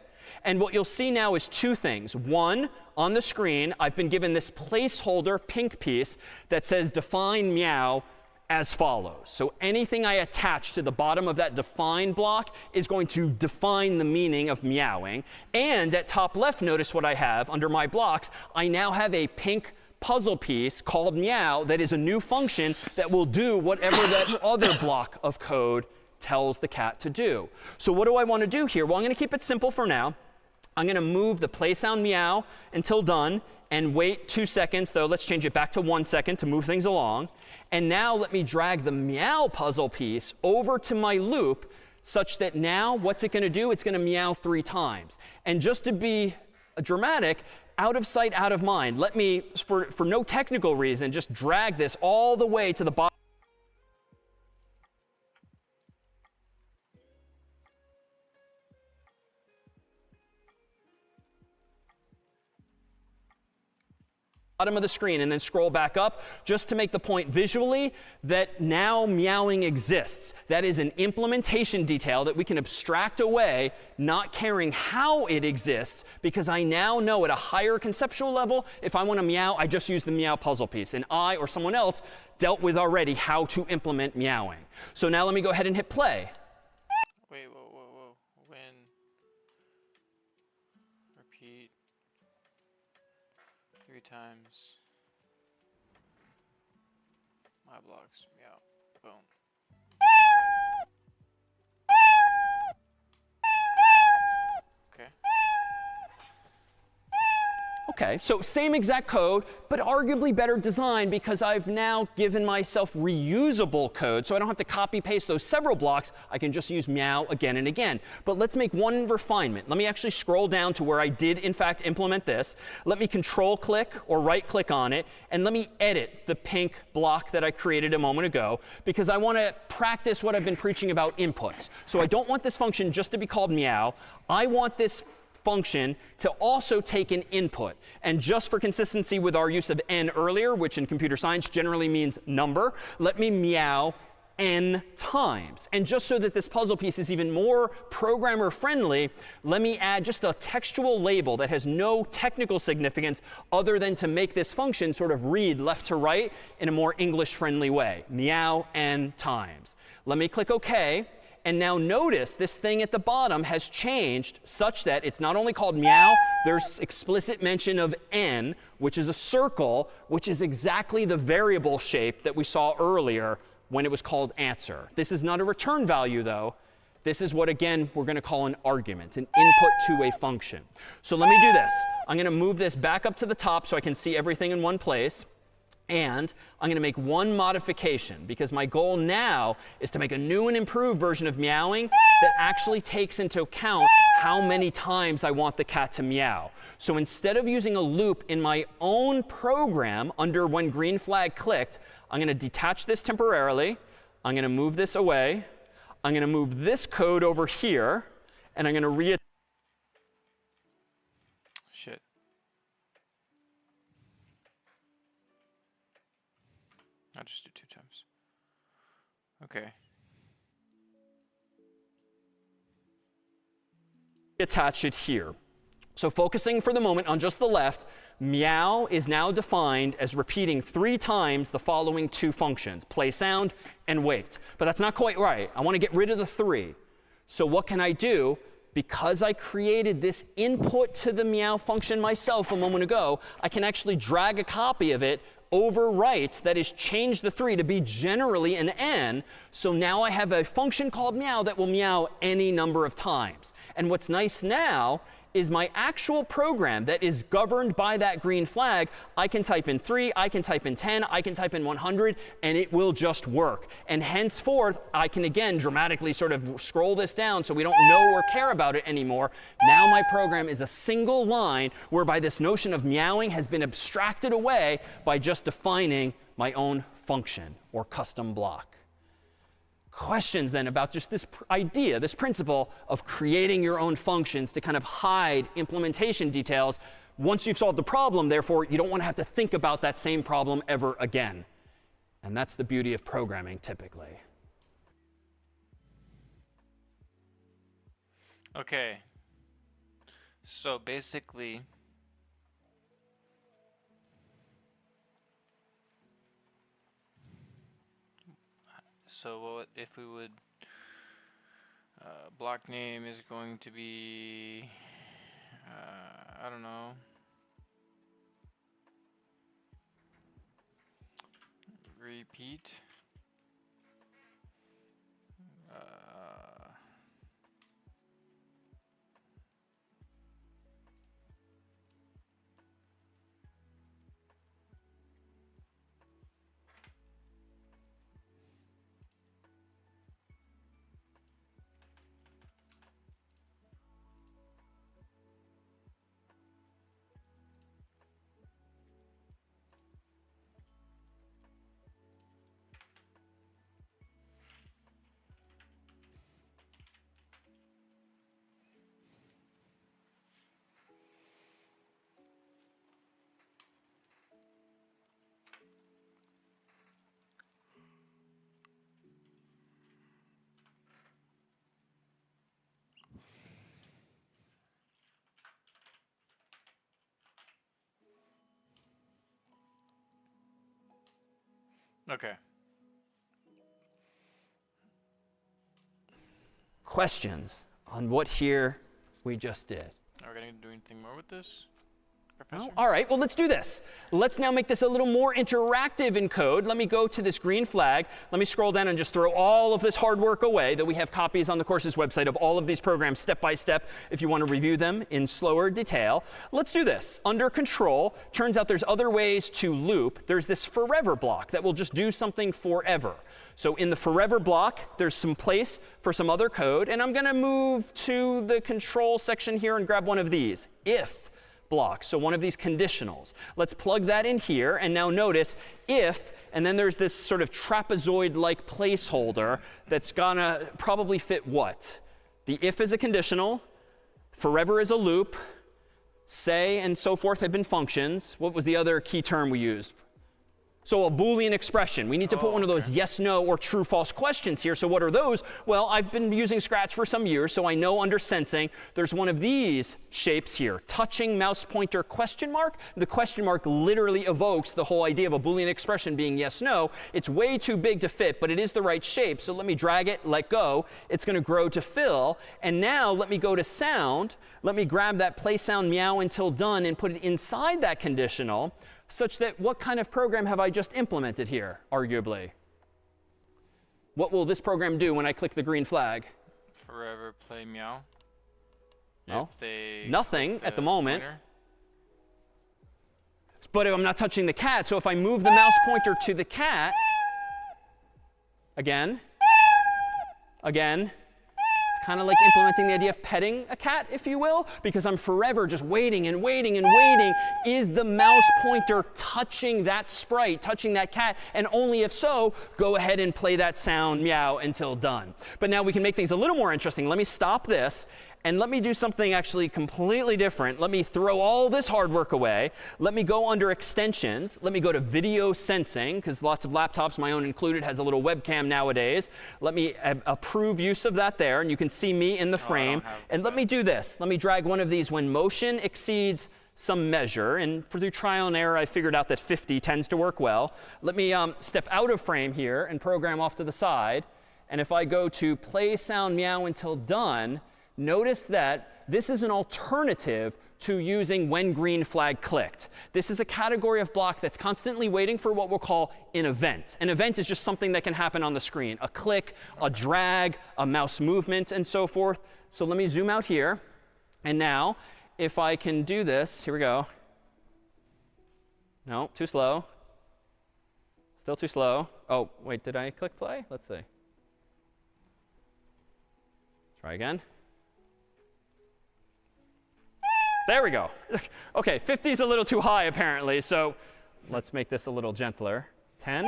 And what you'll see now is two things. One, on the screen, I've been given this placeholder pink piece that says define meow as follows. So anything I attach to the bottom of that define block is going to define the meaning of meowing. And at top left, notice what I have under my blocks. I now have a pink puzzle piece called meow that is a new function that will do whatever that other block of code tells the cat to do. So what do I want to do here? Well, I'm going to keep it simple for now. I'm going to move the play sound meow until done and wait 2 seconds, though. Let's change it back to 1 second to move things along. And now let me drag the meow puzzle piece over to my loop such that now what's it going to do? It's going to meow 3 times. And just to be dramatic, out of sight, out of mind, let me, for no technical reason, just drag this all the way to the bottom of the screen and then scroll back up just to make the point visually that now meowing exists. That is an implementation detail that we can abstract away, not caring how it exists, because I now know at a higher conceptual level, if I want to meow, I just use the meow puzzle piece. And I or someone else dealt with already how to implement meowing. So now let me go ahead and hit play. Wait, whoa. When? Repeat 3 times. My blocks, meow, boom. Okay. OK, so same exact code, but arguably better design because I've now given myself reusable code. So I don't have to copy paste those several blocks. I can just use meow again and again. But let's make one refinement. Let me actually scroll down to where I did, in fact, implement this. Let me control click or right click on it. And let me edit the pink block that I created a moment ago, because I want to practice what I've been preaching about inputs. So I don't want this function just to be called meow. I want this function to also take an input. And just for consistency with our use of n earlier, which in computer science generally means number, let me meow n times. And just so that this puzzle piece is even more programmer friendly, let me add just a textual label that has no technical significance other than to make this function sort of read left to right in a more English friendly way. Meow n times. Let me click OK. And now notice this thing at the bottom has changed such that it's not only called meow, there's explicit mention of n, which is a circle, which is exactly the variable shape that we saw earlier when it was called answer. This is not a return value, though. This is what, again, we're going to call an argument, an input to a function. So let me do this. I'm going to move this back up to the top so I can see everything in one place. And I'm going to make one modification, because my goal now is to make a new and improved version of meowing that actually takes into account how many times I want the cat to meow. So instead of using a loop in my own program under when green flag clicked, I'm going to detach this temporarily. I'm going to move this away. I'm going to move this code over here. And I'm going to reattach. Shit. I'll just do 2 times. Okay. Attach it here. So focusing for the moment on just the left, meow is now defined as repeating 3 times the following 2 functions, play sound and wait. But that's not quite right. I want to get rid of the 3. So what can I do? Because I created this input to the meow function myself a moment ago, I can actually drag a copy of it, overwrite, that is, change the 3 to be generally an n. So now I have a function called meow that will meow any number of times. And what's nice now is my actual program that is governed by that green flag. I can type in 3, I can type in 10, I can type in 100, and it will just work. And henceforth, I can again dramatically sort of scroll this down so we don't know or care about it anymore. Now my program is a single line whereby this notion of meowing has been abstracted away by just defining my own function or custom block. Questions then about just this idea, this principle of creating your own functions to kind of hide implementation details. Once you've solved the problem, therefore, you don't want to have to think about that same problem ever again. And that's the beauty of programming, typically. Okay. So basically, so what if we would, block name is going to be, I don't know, repeat, okay. Questions on what here we just did? Are we going to do anything more with this, No? Professor? All right, well, let's do this. Let's now make this a little more interactive in code. Let me go to this green flag. Let me scroll down and just throw all of this hard work away that we have copies on the course's website of all of these programs step by step if you want to review them in slower detail. Let's do this. Under control, turns out there's other ways to loop. There's this forever block that will just do something forever. So in the forever block, there's some place for some other code. And I'm going to move to the control section here and grab one of these, if block. So one of these conditionals. Let's plug that in here. And now notice if, and then there's this sort of trapezoid-like placeholder that's going to probably fit what? The if is a conditional. Forever is a loop. Say and so forth have been functions. What was the other key term we used? So a Boolean expression. We need to put one of those yes, no, or true, false questions here. So what are those? Well, I've been using Scratch for some years, so I know under sensing, there's one of these shapes here, touching mouse pointer question mark. The question mark literally evokes the whole idea of a Boolean expression being yes, no. It's way too big to fit, but it is the right shape. So let me drag it, let go. It's going to grow to fill. And now let me go to sound. Let me grab that play sound meow until done and put it inside that conditional, such that what kind of program have I just implemented here, arguably? What will this program do when I click the green flag? Forever play meow. No, If they nothing click at the moment. pointer. But I'm not touching the cat, so if I move the mouse pointer to the cat, again, it's kind of like implementing the idea of petting a cat, if you will, because I'm forever just waiting and waiting and waiting. Is the mouse pointer touching that sprite, touching that cat? And only if so, go ahead and play that sound meow until done. But now we can make things a little more interesting. Let me stop this. And let me do something actually completely different. Let me throw all this hard work away. Let me go under extensions. Let me go to video sensing, because lots of laptops, my own included, has a little webcam nowadays. Let me approve use of that there, and you can see me in the frame. And let me do this. Let me drag one of these when motion exceeds some measure. And through trial and error, I figured out that 50 tends to work well. Let me step out of frame here and program off to the side. And if I go to play sound meow until done, notice that this is an alternative to using when green flag clicked. This is a category of block that's constantly waiting for what we'll call an event. An event is just something that can happen on the screen. A click, a drag, a mouse movement, and so forth. So let me zoom out here. And now, if I can do this, here we go. No, too slow. Still too slow. Oh, wait, did I click play? Let's see. Try again. There we go. OK, 50 is a little too high, apparently. So let's make this a little gentler. 10.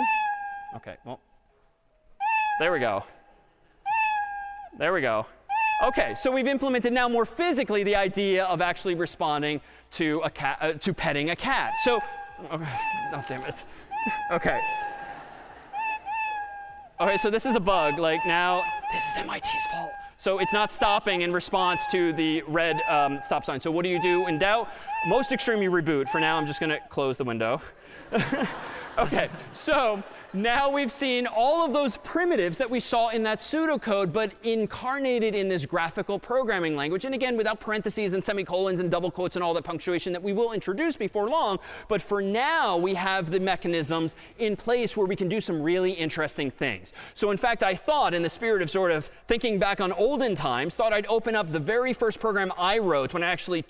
OK, well, there we go. There we go. OK, so we've implemented now more physically the idea of actually responding to a cat, to petting a cat. So, oh damn it. OK. OK, so this is a bug. Like now, this is MIT's fault. So it's not stopping in response to the red stop sign. So what do you do in doubt? Most extreme, you reboot. For now, I'm just going to close the window. OK, so now we've seen all of those primitives that we saw in that pseudocode, but incarnated in this graphical programming language. And again, without parentheses and semicolons and double quotes and all that punctuation that we will introduce before long. But for now, we have the mechanisms in place where we can do some really interesting things. So in fact, I thought, in the spirit of sort of thinking back on olden times, thought I'd open up the very first program I wrote when I actually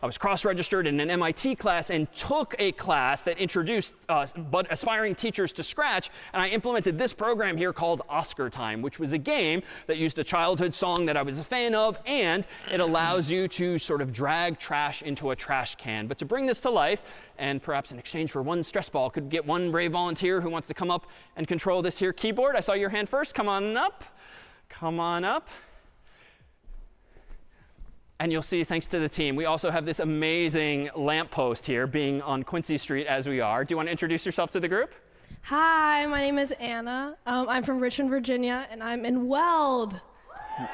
I was cross-registered in an MIT class and took a class that introduced aspiring teachers to Scratch. And I implemented this program here called Oscar Time, which was a game that used a childhood song that I was a fan of, and it allows you to sort of drag trash into a trash can. But to bring this to life, and perhaps in exchange for one stress ball, could get one brave volunteer who wants to come up and control this here keyboard. I saw your hand first. Come on up. Come on up. And you'll see, thanks to the team, we also have this amazing lamppost here, being on Quincy Street as we are. Do you want to introduce yourself to the group? Hi, my name is Anna. I'm from Richmond, Virginia, and I'm in Weld.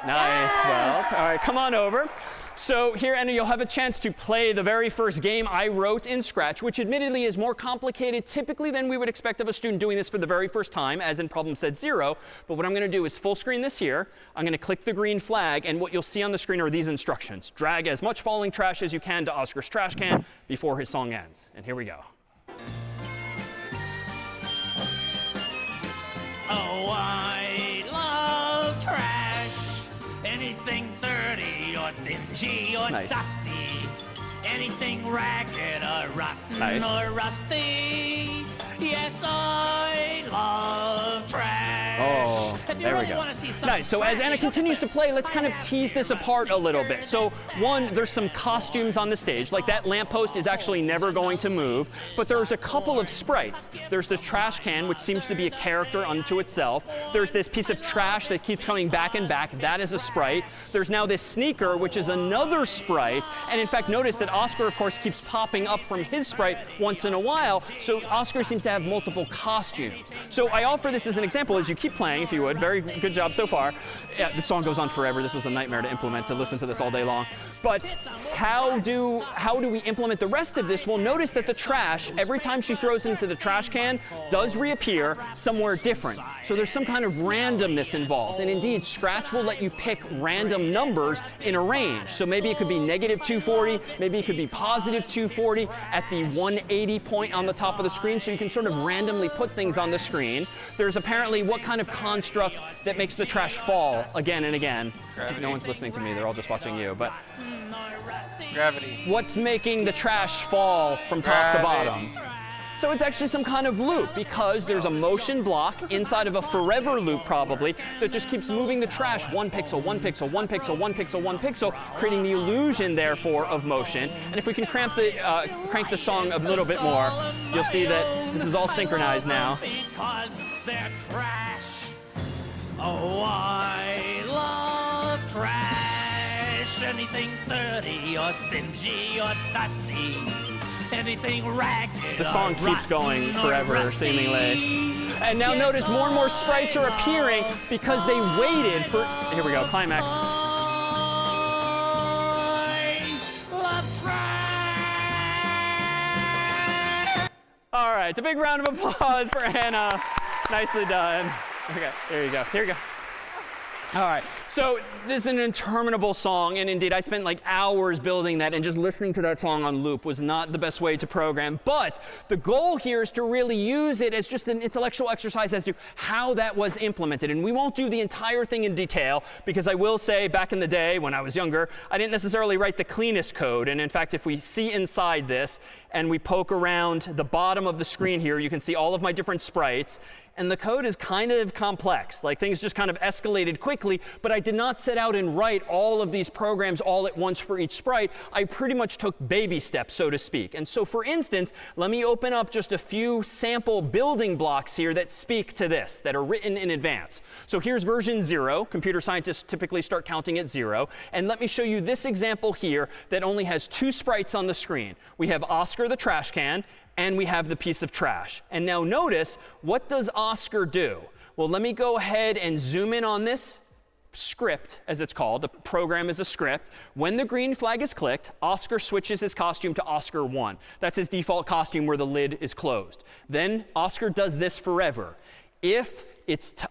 Nice, Weld. All right, come on over. So here, Anna, you'll have a chance to play the very first game I wrote in Scratch, which admittedly is more complicated typically than we would expect of a student doing this for the very first time, as in problem set 0. But what I'm going to do is full screen this here. I'm going to click the green flag, and what you'll see on the screen are these instructions. Drag as much falling trash as you can to Oscar's trash can before his song ends. And here we go. Oh, I love trash. Anything dirty or dingy or Nice. dusty. Anything ragged or rotten Nice. or rusty. Yes, I love trash. Oh, If you there we really go. want to see something Nice. So as Anna trashy, continues to play, let's kind of tease this apart a little bit. So one, there's some costumes on the stage. Like that lamppost is actually never going to move. But there's a couple of sprites. There's the trash can, which seems to be a character unto itself. There's this piece of trash that keeps coming back and back. That is a sprite. There's now this sneaker, which is another sprite. And in fact, notice that Oscar, of course, keeps popping up from his sprite once in a while. So Oscar seems to have multiple costumes. So I offer this as an example as you keep playing, if you would. Very good job so far. Yeah, this song goes on forever. This was a nightmare to implement, to listen to this all day long. But how do we implement the rest of this? Well, notice that the trash, every time she throws it into the trash can, does reappear somewhere different. So there's some kind of randomness involved. And indeed, Scratch will let you pick random numbers in a range. So maybe it could be negative 240, maybe it could be positive 240 at the 180 point on the top of the screen. So you can sort of randomly put things on the screen. There's apparently what kind of construct that makes the trash fall again and again. No one's listening to me. They're all just watching you. But Gravity. what's making the trash fall from top to bottom? So it's actually some kind of loop, because there's a motion block inside of a forever loop probably that just keeps moving the trash 1 pixel, 1 pixel, 1 pixel, 1 pixel, 1 pixel, creating the illusion therefore of motion. And if we can crank the song a little bit more, you'll see that this is all synchronized now. Because they're trash. Oh, I love trash. fresh, anything dirty or dingy or dusty, anything ragged. The song or keeps going rotten or forever, rusty. seemingly. And now notice more and more sprites are appearing because they waited for, here we go, climax. I love trash. All right, a big round of applause for Hannah. Nicely done. Okay, there you go. Here you go. All right, so this is an interminable song, and indeed, I spent like hours building that, and just listening to that song on loop was not the best way to program. But the goal here is to really use it as just an intellectual exercise as to how that was implemented. And we won't do the entire thing in detail, because I will say, back in the day when I was younger, I didn't necessarily write the cleanest code. And in fact, if we see inside this and we poke around the bottom of the screen here, you can see all of my different sprites. And the code is kind of complex. Like, things just kind of escalated quickly, but I did not set out and write all of these programs all at once for each sprite. I pretty much took baby steps, so to speak. And so, for instance, let me open up just a few sample building blocks here that speak to this, that are written in advance. So here's version 0. Computer scientists typically start counting at 0. And let me show you this example here that only has 2 sprites on the screen. We have Oscar the trash can, and we have the piece of trash. And now notice, what does Oscar do? Well, let me go ahead and zoom in on this script, as it's called. The program is a script. When the green flag is clicked, Oscar switches his costume to Oscar 1. That's his default costume where the lid is closed. Then Oscar does this forever. If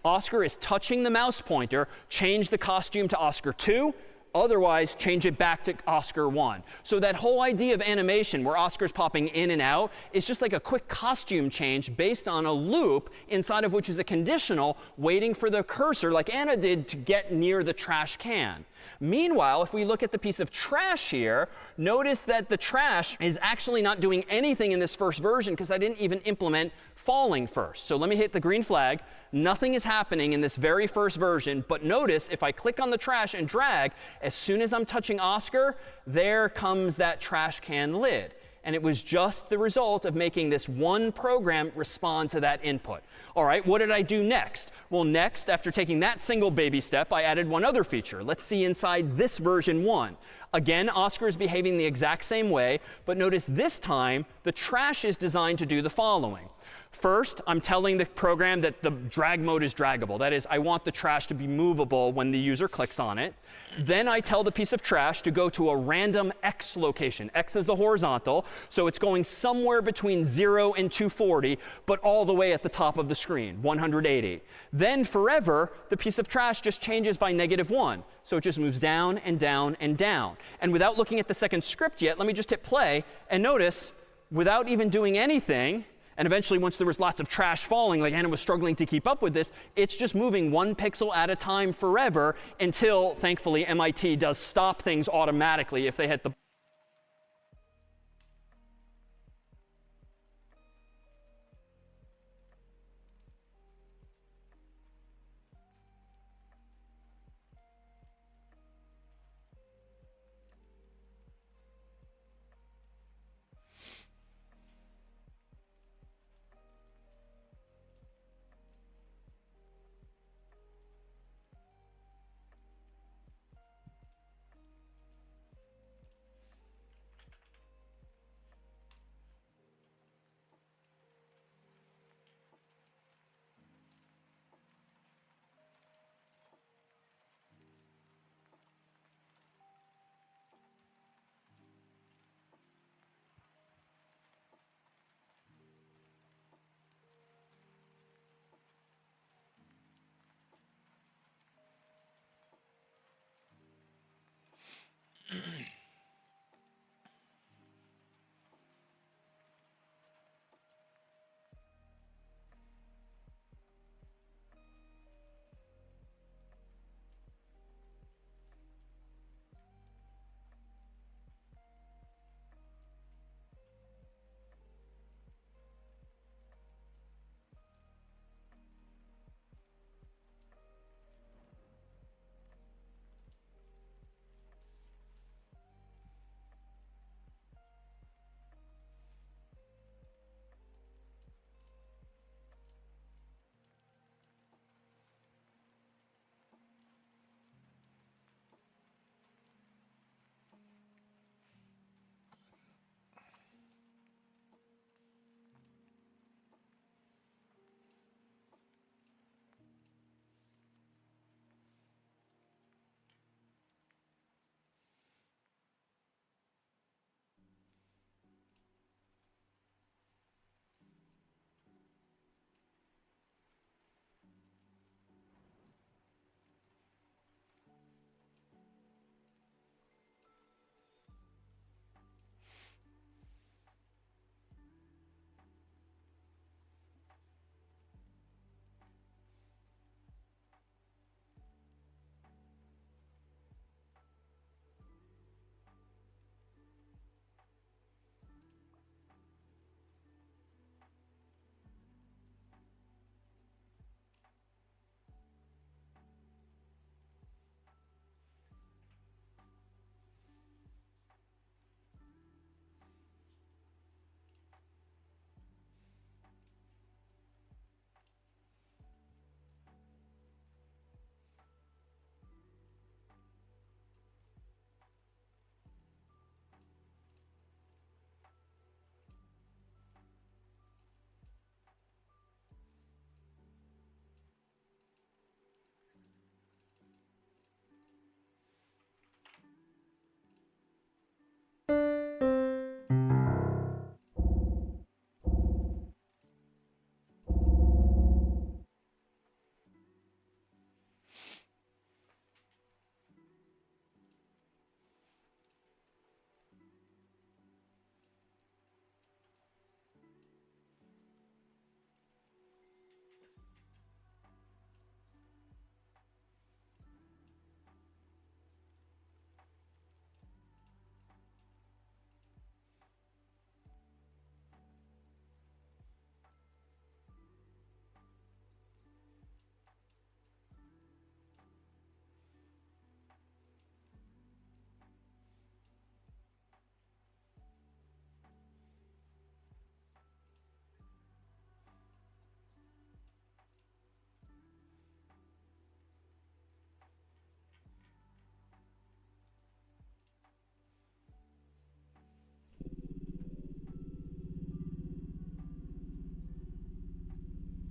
Oscar is touching the mouse pointer, change the costume to Oscar 2. Otherwise, change it back to Oscar 1. So that whole idea of animation where Oscar's popping in and out is just like a quick costume change based on a loop inside of which is a conditional waiting for the cursor, like Anna did, to get near the trash can. Meanwhile, if we look at the piece of trash here, notice that the trash is actually not doing anything in this first version because I didn't even implement falling first. So let me hit the green flag. Nothing is happening in this very first version, but notice if I click on the trash and drag, as soon as I'm touching Oscar, there comes that trash can lid. And it was just the result of making this one program respond to that input. All right, what did I do next? Well, next, after taking that single baby step, I added one other feature. Let's see inside this version 1. Again, Oscar is behaving the exact same way, but notice this time, the trash is designed to do the following. First, I'm telling the program that the drag mode is draggable. That is, I want the trash to be movable when the user clicks on it. Then I tell the piece of trash to go to a random X location. X is the horizontal, so it's going somewhere between 0 and 240, but all the way at the top of the screen, 180. Then forever, the piece of trash just changes by -1. So it just moves down and down and down. And without looking at the second script yet, let me just hit play and notice, without even doing anything, and eventually, once there was lots of trash falling, like Anna was struggling to keep up with this, it's just moving 1 pixel at a time forever until, thankfully, MIT does stop things automatically if they hit the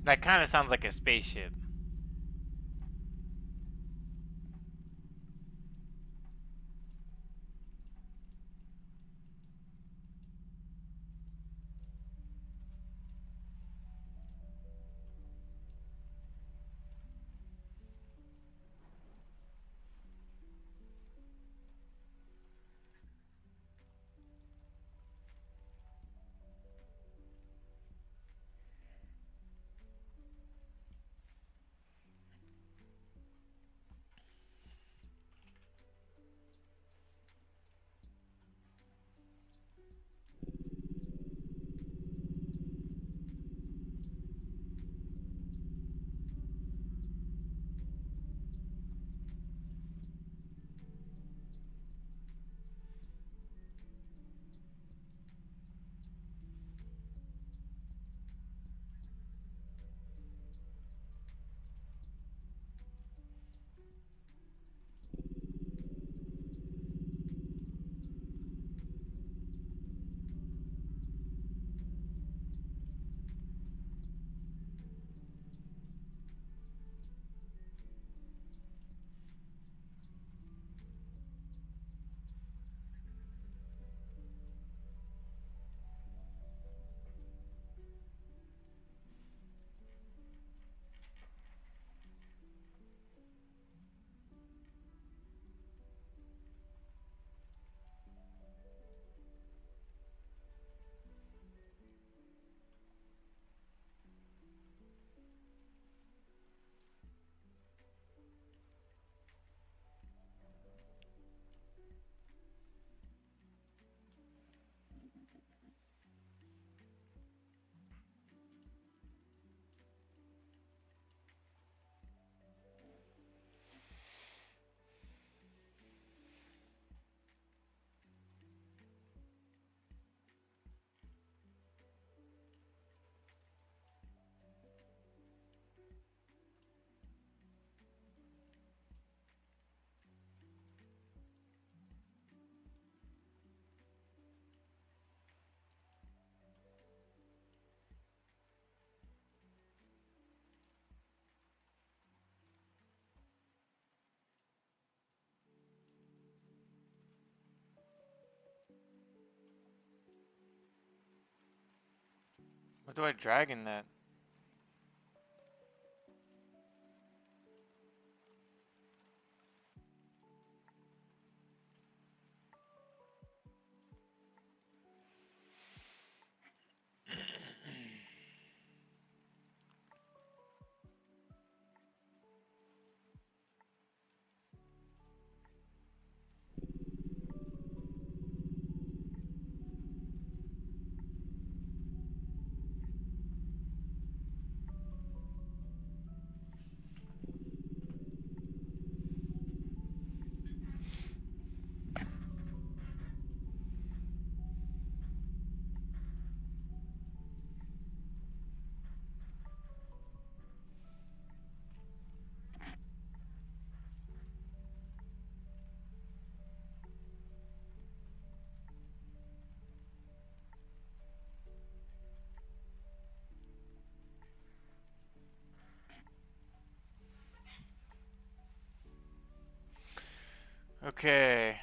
That kind of sounds like a spaceship. What do I drag in that? Okay.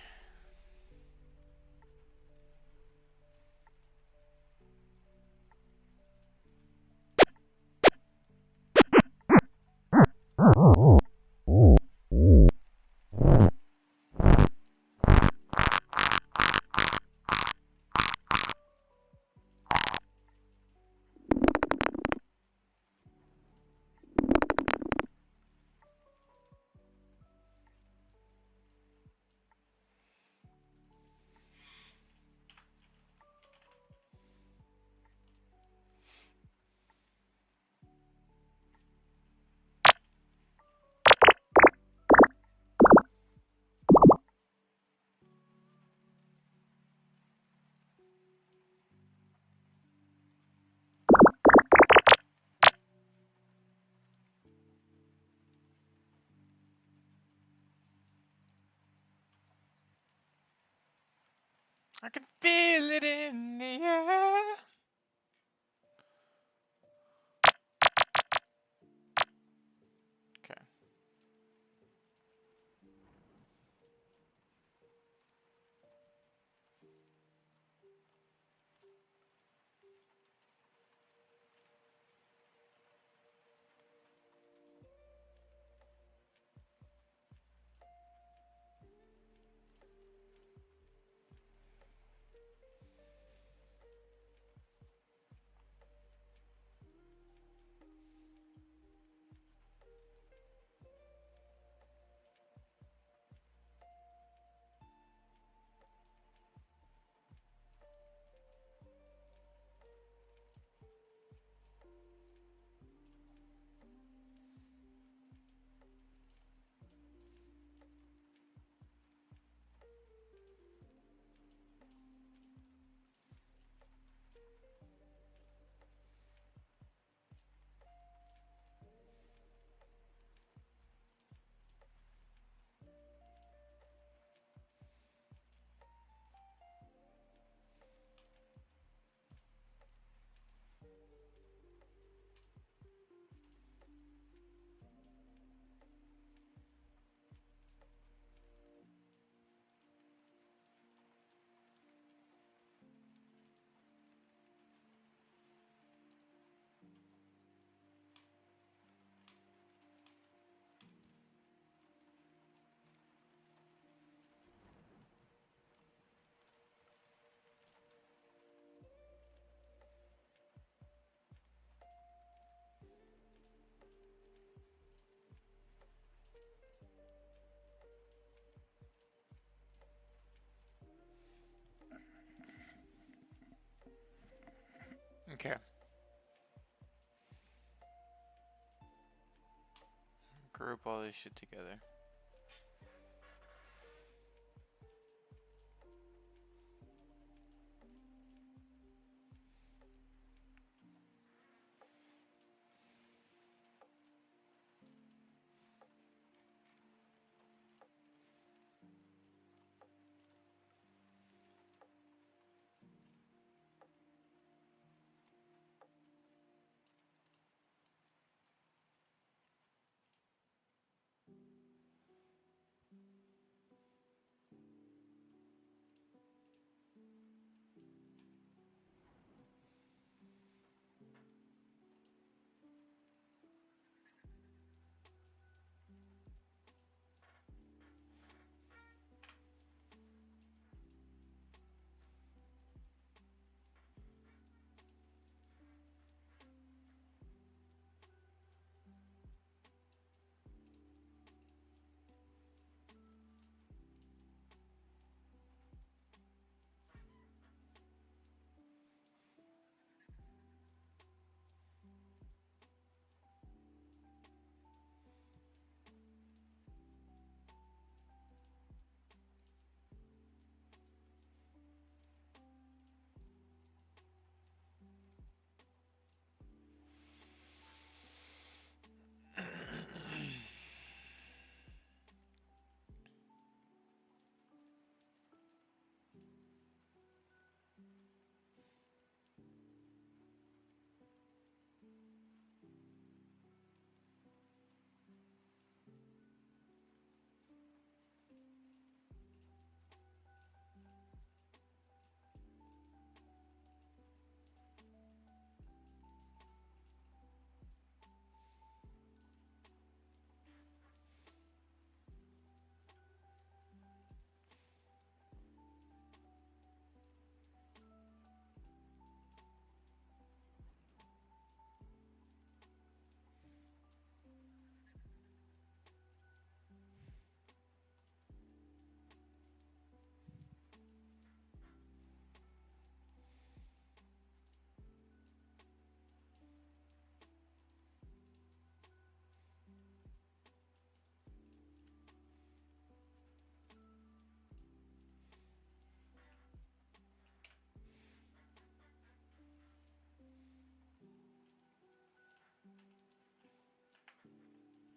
I can feel it in the air. Okay. Group all this shit together.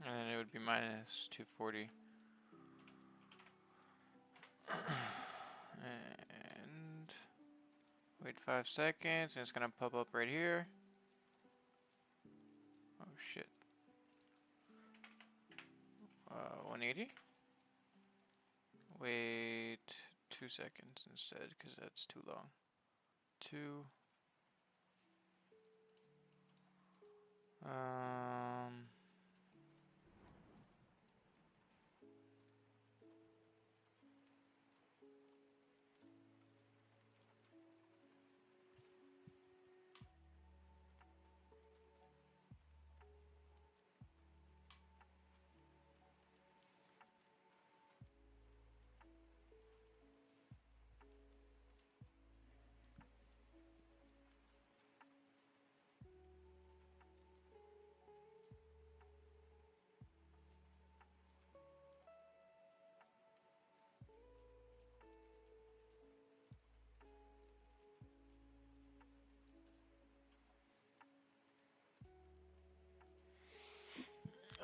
And then it would be minus 240. And wait 5 seconds, and it's gonna pop up right here. Oh shit. 180? Wait 2 seconds instead, because that's too long. 2. Um.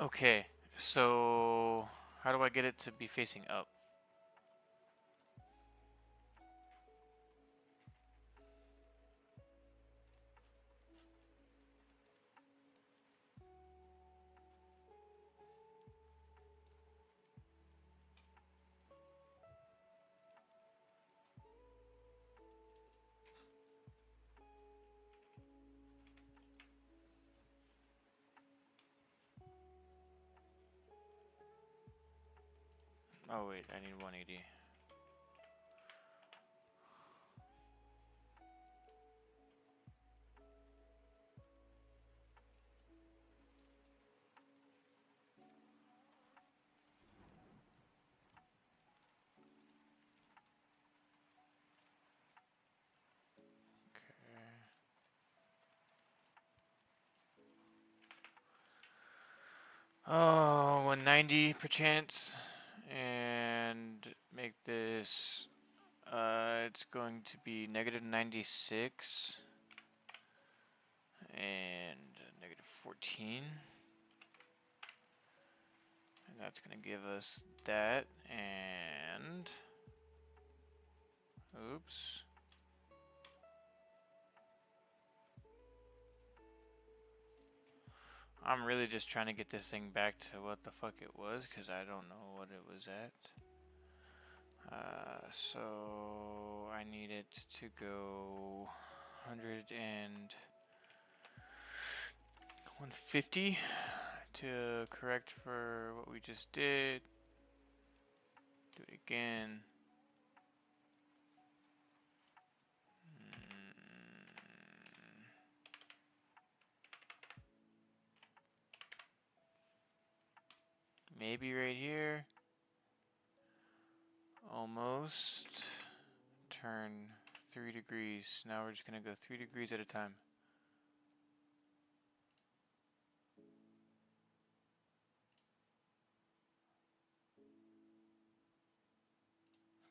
Okay, so how do I get it to be facing up? Oh wait, I need 180. Okay. Oh, 190 perchance. And make this, it's going to be negative 96 and negative 14. And that's going to give us that, and oops. I'm really just trying to get this thing back to what the fuck it was, because I don't know what it was at. So I need it to go 100 and 150 to correct for what we just did. Do it again. Maybe right here. Almost. Turn 3 degrees. Now we're just going to go 3 degrees at a time.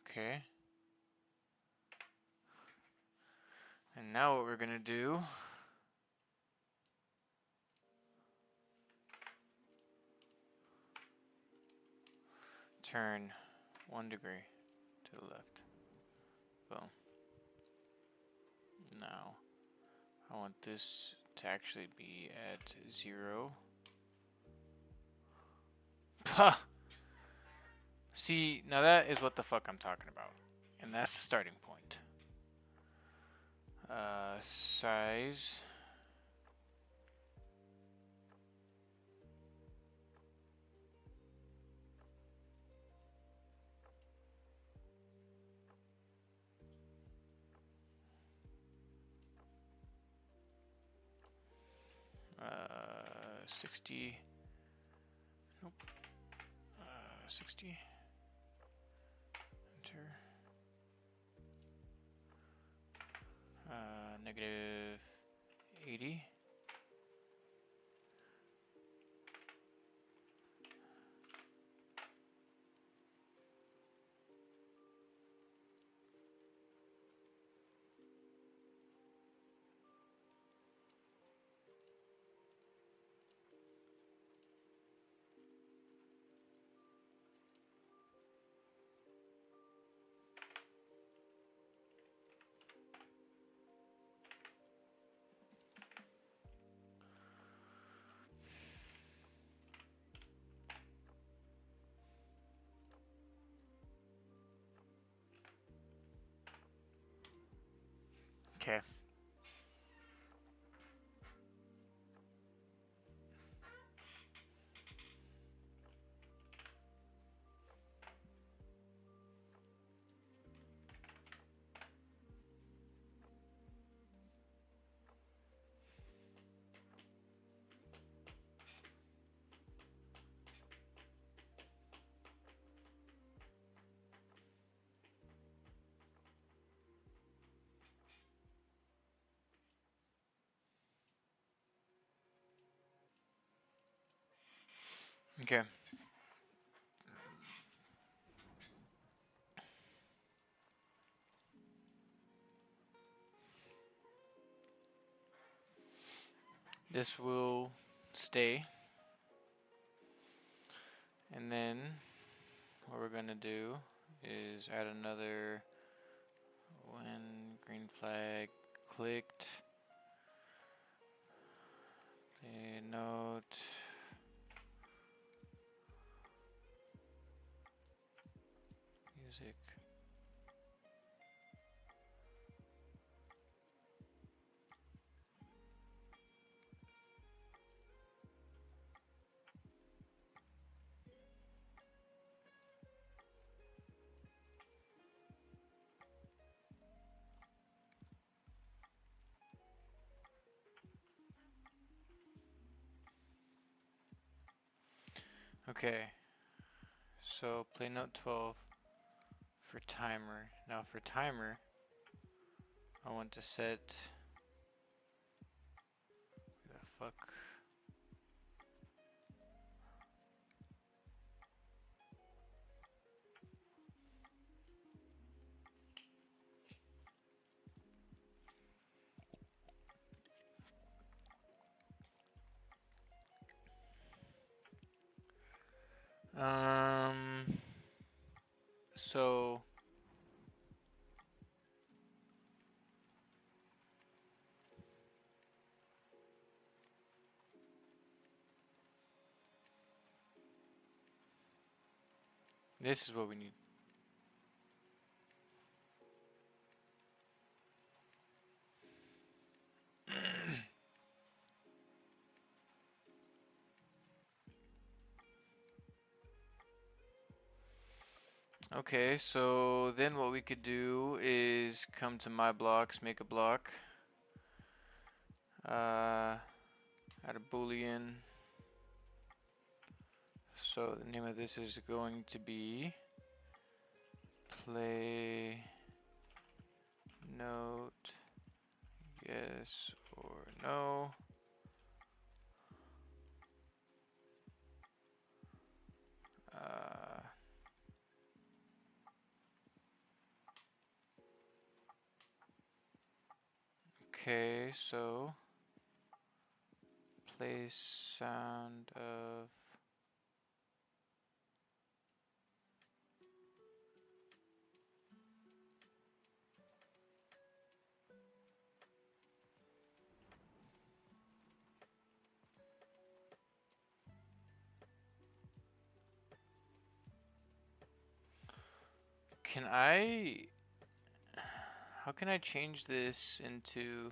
Okay. And now what we're going to do, turn 1 degree to the left. Boom. Now I want this to actually be at 0. Puh! See, now that is what the fuck I'm talking about. And that's the starting point. Size. Uh, 60. Nope. 60. Enter. Negative 80. Okay. Okay. This will stay. And then what we're going to do is add another when green flag clicked. A note. Music. Okay. So play note 12 for timer. Now for timer, I want to set the fuck So this is what we need. Okay, so then what we could do is come to my blocks, make a block, add a boolean. So the name of this is going to be play note yes or no. Okay, so play sound of can I how can I change this into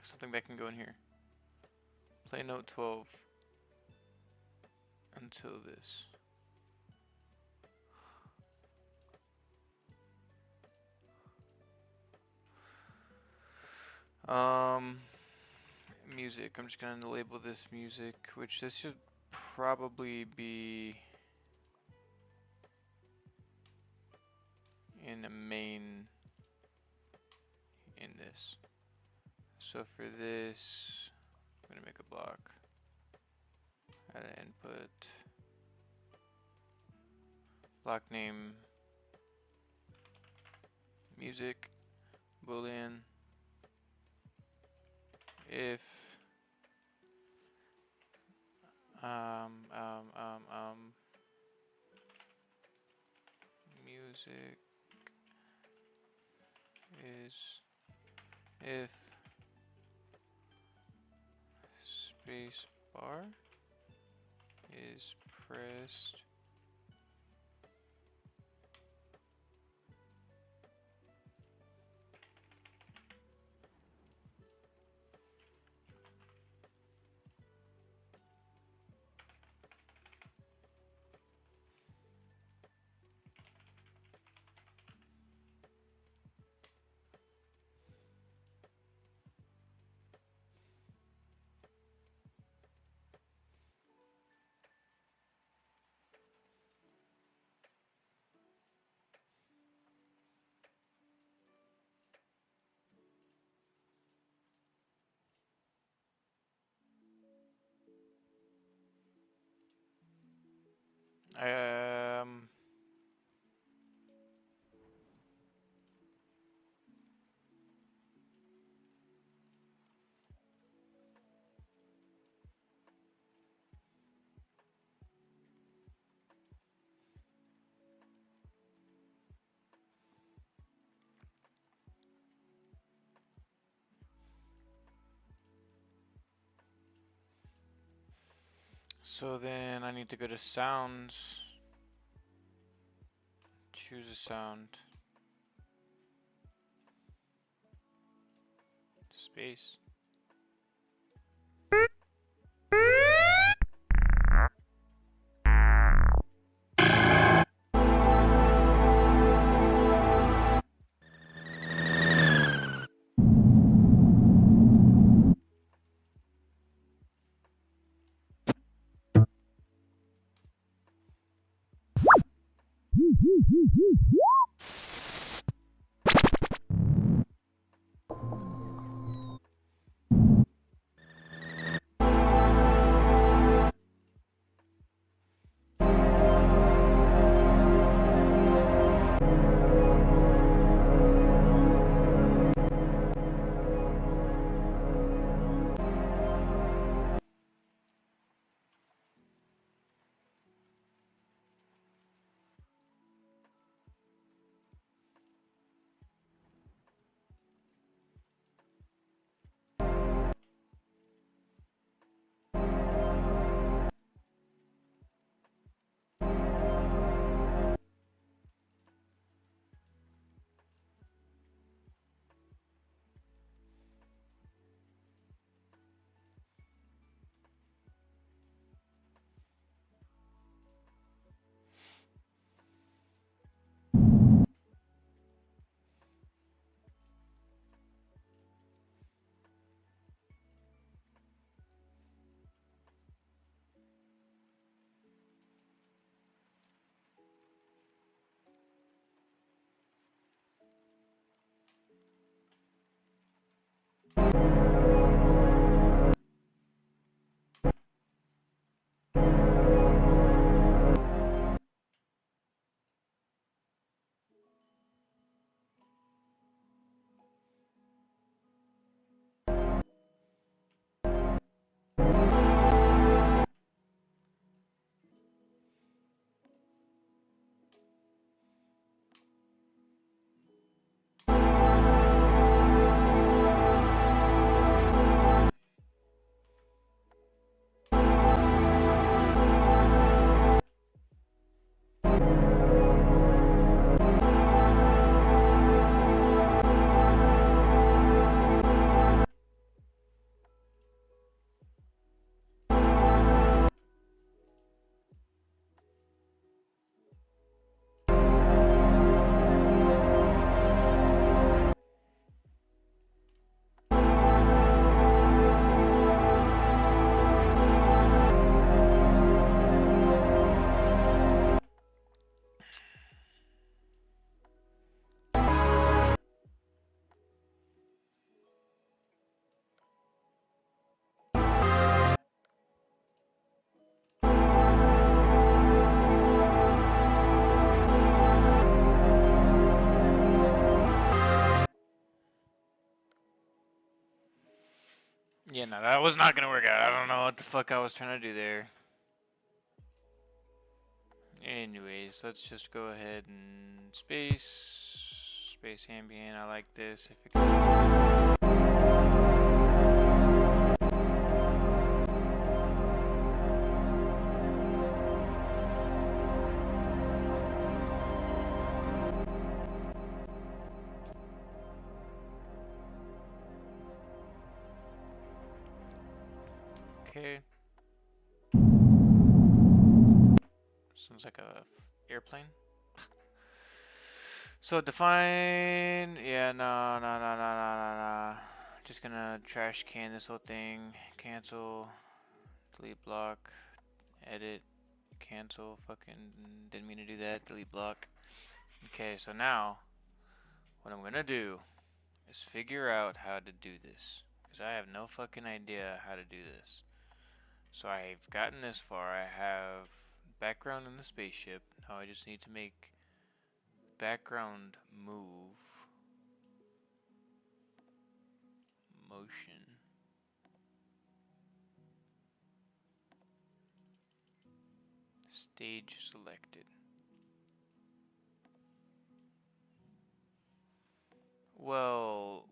something that can go in here? Play note 12 until this. Music. I'm just gonna label this music, which this should probably be in a main in this. So for this, I'm gonna make a block. Add an input. Block name music boolean if music is if space bar is pressed um so then I need to go to sounds, choose a sound, space. Yeah, no, that was not gonna work out. I don't know what the fuck I was trying to do there. Anyways, let's just go ahead and space ambient. I like this. If it goes. Okay. Sounds like a airplane. So define, yeah, no. Just gonna trash can this whole thing. Cancel, delete block, edit, cancel. Fucking didn't mean to do that. Delete block. Okay, so now what I'm gonna do is figure out how to do this, because I have no fucking idea how to do this. So I've gotten this far. I have background in the spaceship. Now I just need to make background move motion. Stage selected. Well,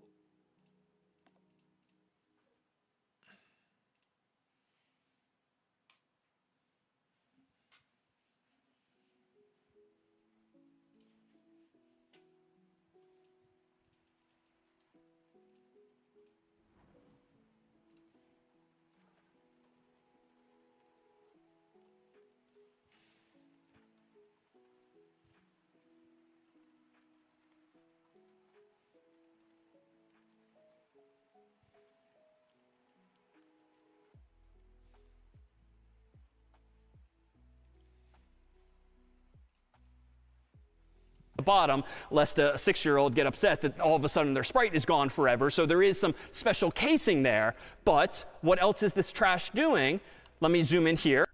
the bottom, lest a 6-year-old get upset that all of a sudden their sprite is gone forever. So there is some special casing there. But what else is this trash doing? Let me zoom in here.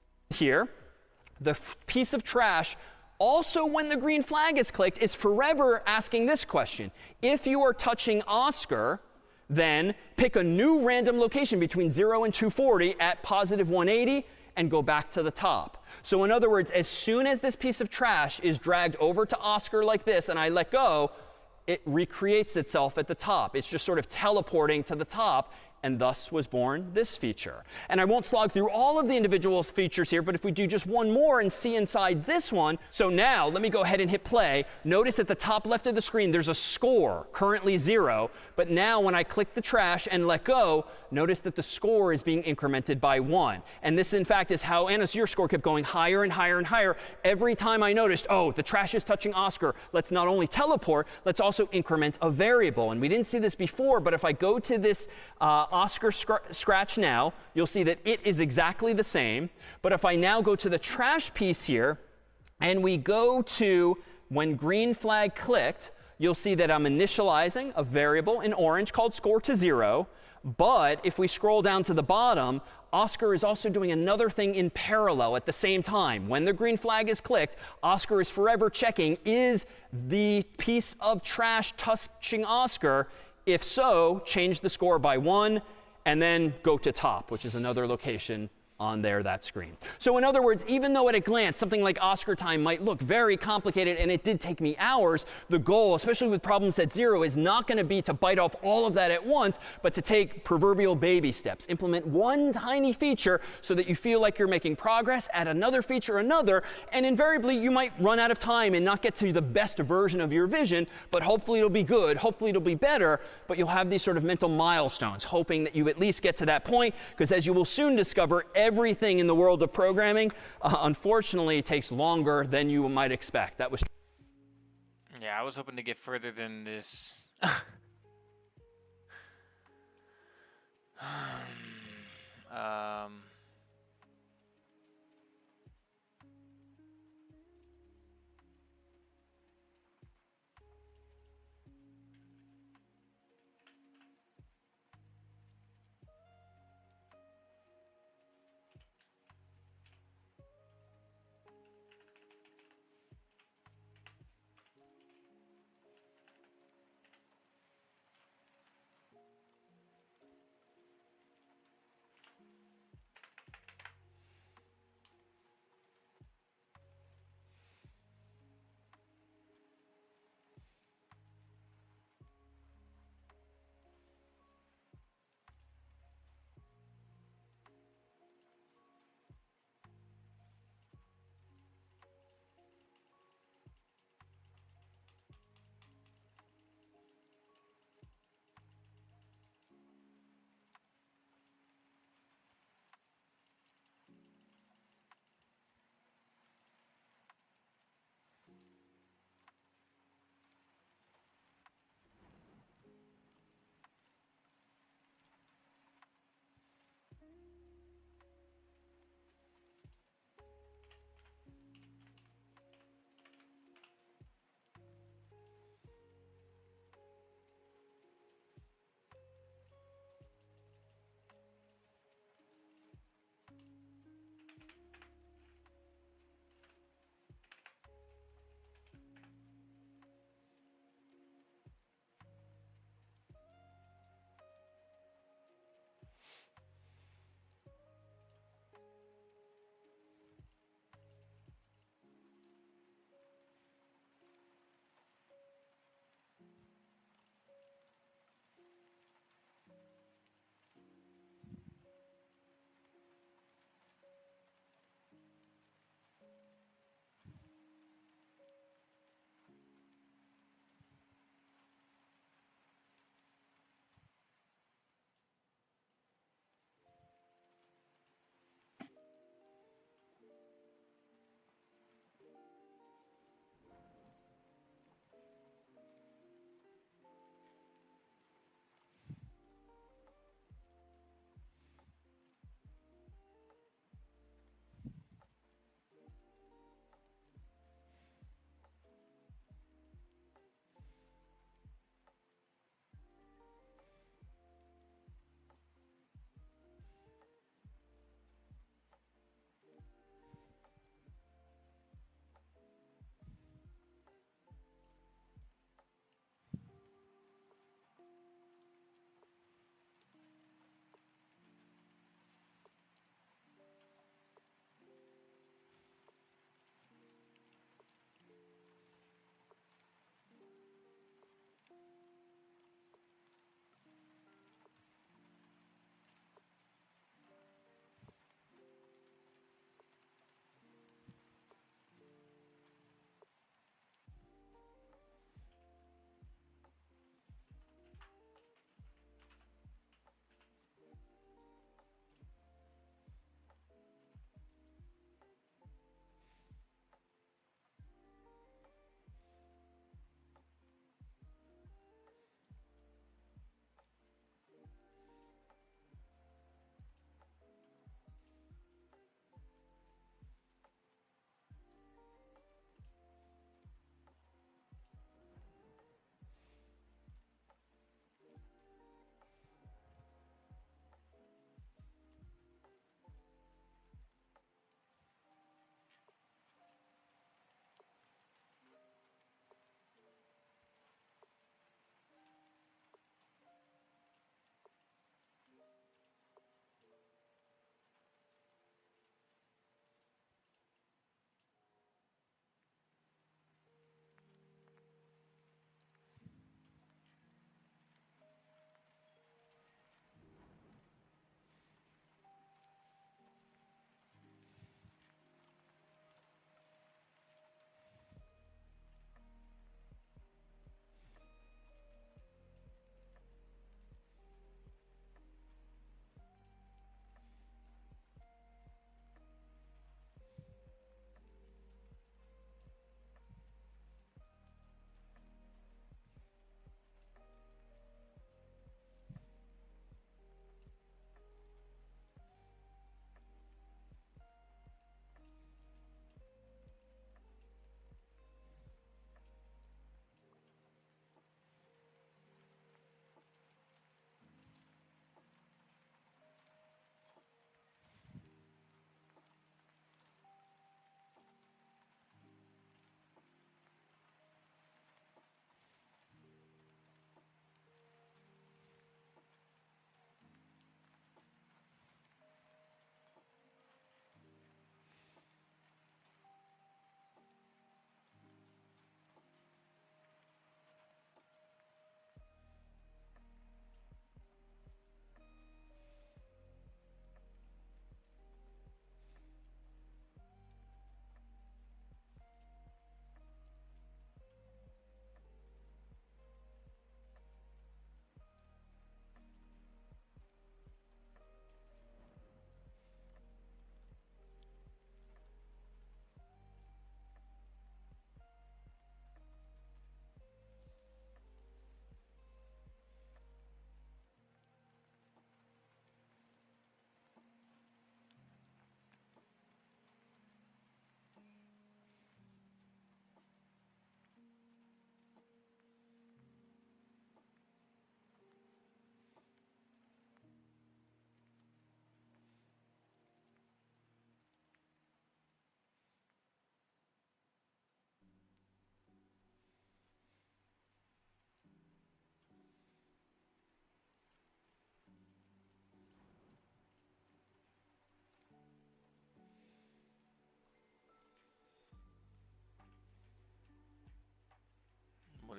The piece of trash, also when the green flag is clicked, is forever asking this question. If you are touching Oscar, then pick a new random location between 0 and 240 at positive 180 and go back to the top. So in other words, as soon as this piece of trash is dragged over to Oscar like this and I let go, it recreates itself at the top. It's just sort of teleporting to the top, and thus was born this feature. And I won't slog through all of the individual features here, but if we do just one more and see inside this one. So now let me go ahead and hit play. Notice at the top left of the screen, there's a score, currently 0. But now when I click the trash and let go, notice that the score is being incremented by 1. And this, in fact, is how Anna's your score kept going higher and higher and higher. Every time I noticed, oh, the trash is touching Oscar, let's not only teleport, let's also increment a variable. And we didn't see this before, but if I go to this Oscar scratch now, you'll see that it is exactly the same. But if I now go to the trash piece here, and we go to when green flag clicked, you'll see that I'm initializing a variable in orange called score to 0. But if we scroll down to the bottom, Oscar is also doing another thing in parallel at the same time. When the green flag is clicked, Oscar is forever checking, is the piece of trash touching Oscar? If so, change the score by 1 and then go to top, which is another location on that screen. So in other words, even though at a glance something like Oscar time might look very complicated, and it did take me hours, the goal, especially with problem set 0, is not going to be to bite off all of that at once, but to take proverbial baby steps. Implement one tiny feature so that you feel like you're making progress, add another feature, and invariably you might run out of time and not get to the best version of your vision, but hopefully it'll be good, hopefully it'll be better, but you'll have these sort of mental milestones, hoping that you at least get to that point, because as you will soon discover, everything in the world of programming, unfortunately, takes longer than you might expect. That was. yeah, I was hoping to get further than this. um.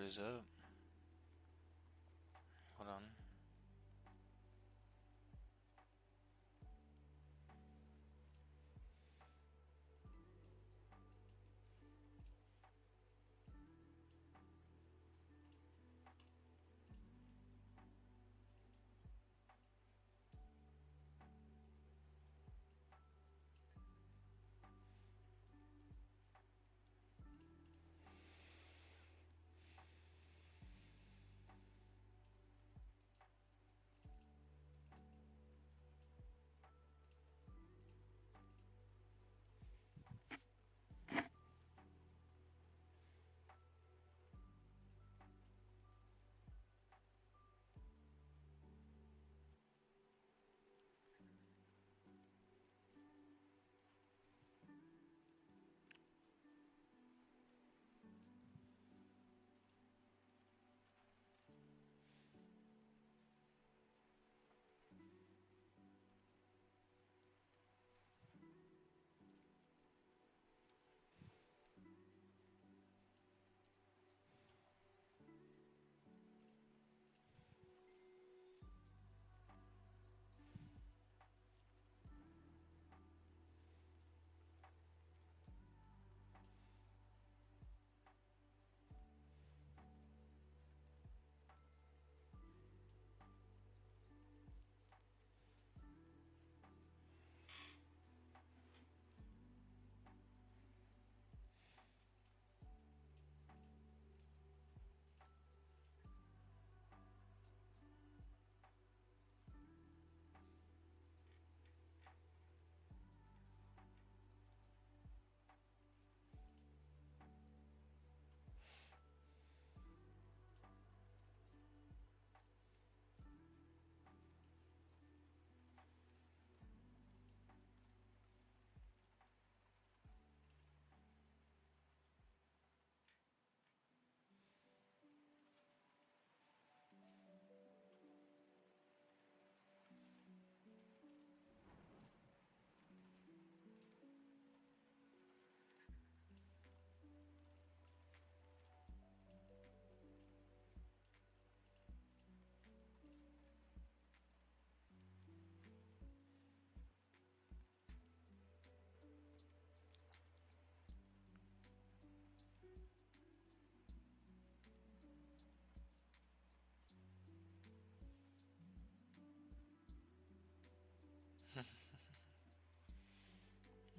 is up? Hold on.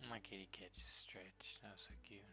My kitty cat just stretched. That was so cute.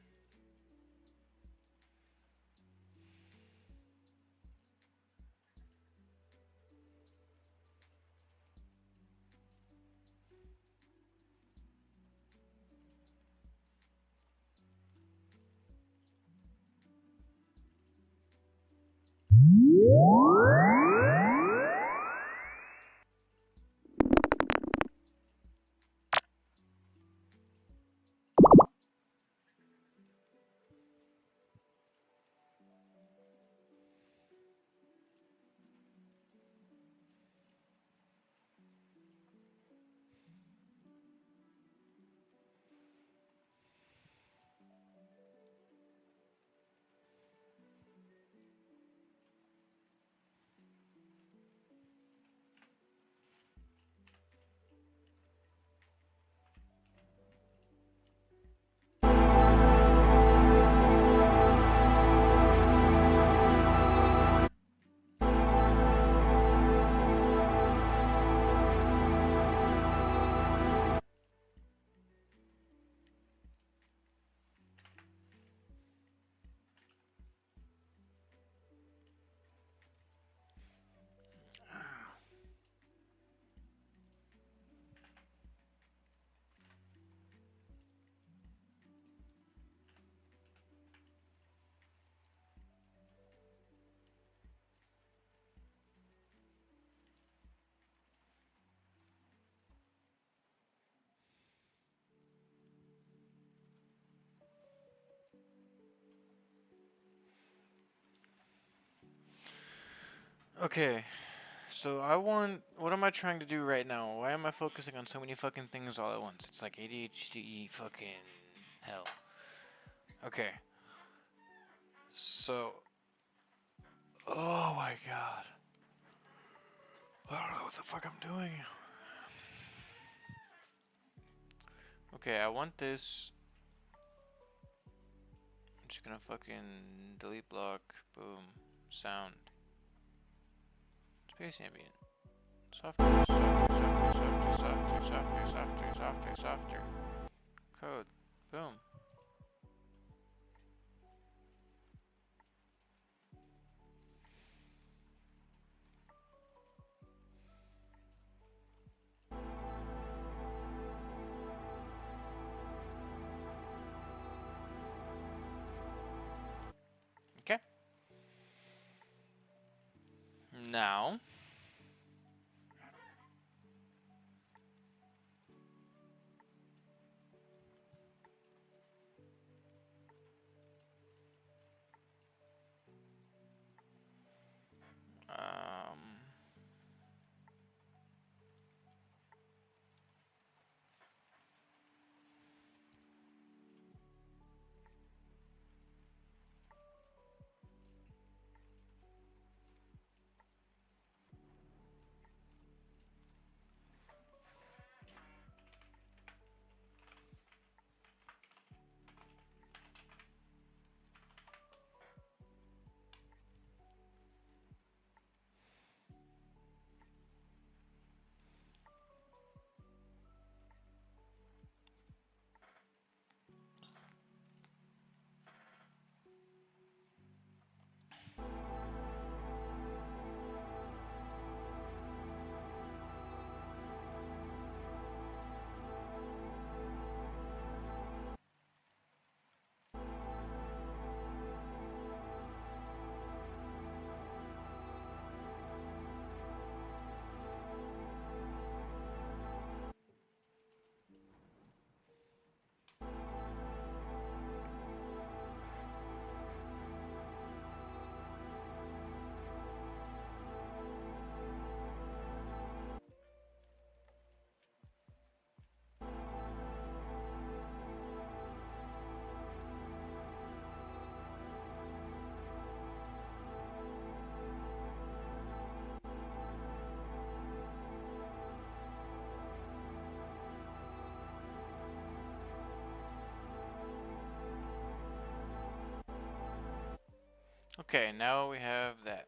Okay, so what am I trying to do right now? Why am I focusing on so many fucking things all at once? It's like ADHD fucking hell. Okay, so Oh my god. I don't know what the fuck I'm doing. Okay, I want this. I'm just gonna fucking delete block. Boom. Sound. Space ambient. Softer, softer, softer, softer, softer, softer, softer, softer, softer. Code. Boom. Okay. Now. Um. Okay, now we have that.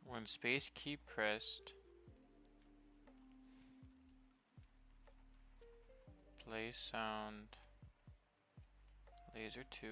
When space key pressed, play sound laser 2.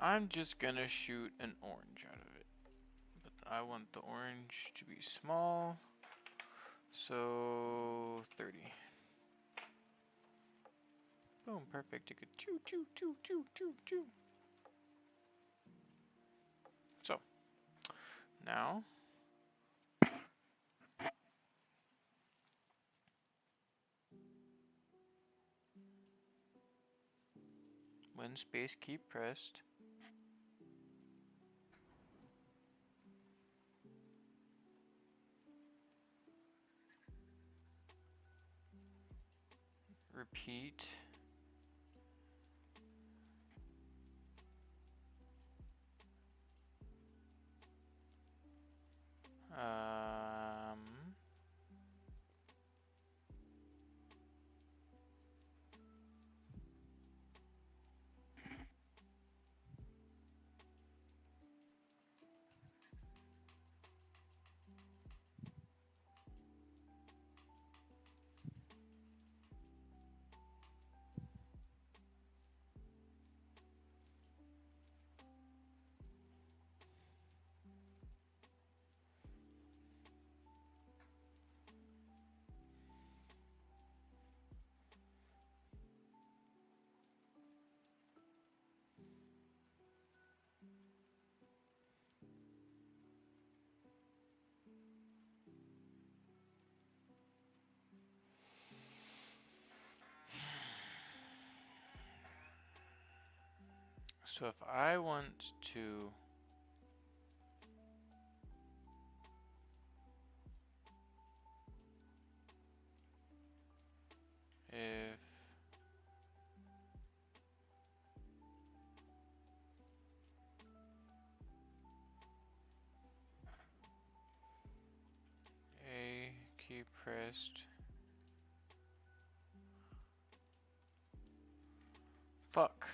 I'm just gonna shoot an orange out of it. But I want the orange to be small. So 30. Boom, perfect. You could choo choo choo choo choo choo. So now when space key pressed, repeat So if I want to if A key pressed. Fuck.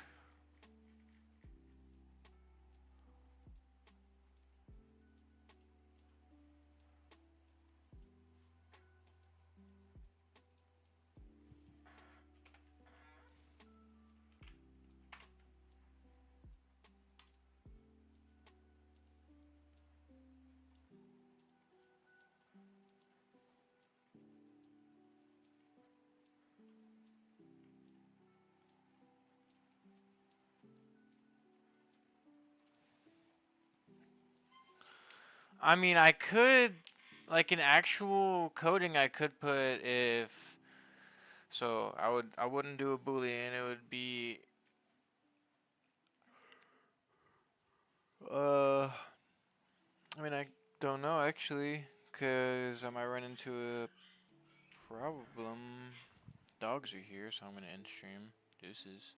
I mean, I could, like in actual coding, I could put if. So I wouldn't do a boolean. It would be I mean, I don't know actually, cause I might run into a problem. Dogs are here, so I'm gonna end stream. Deuces.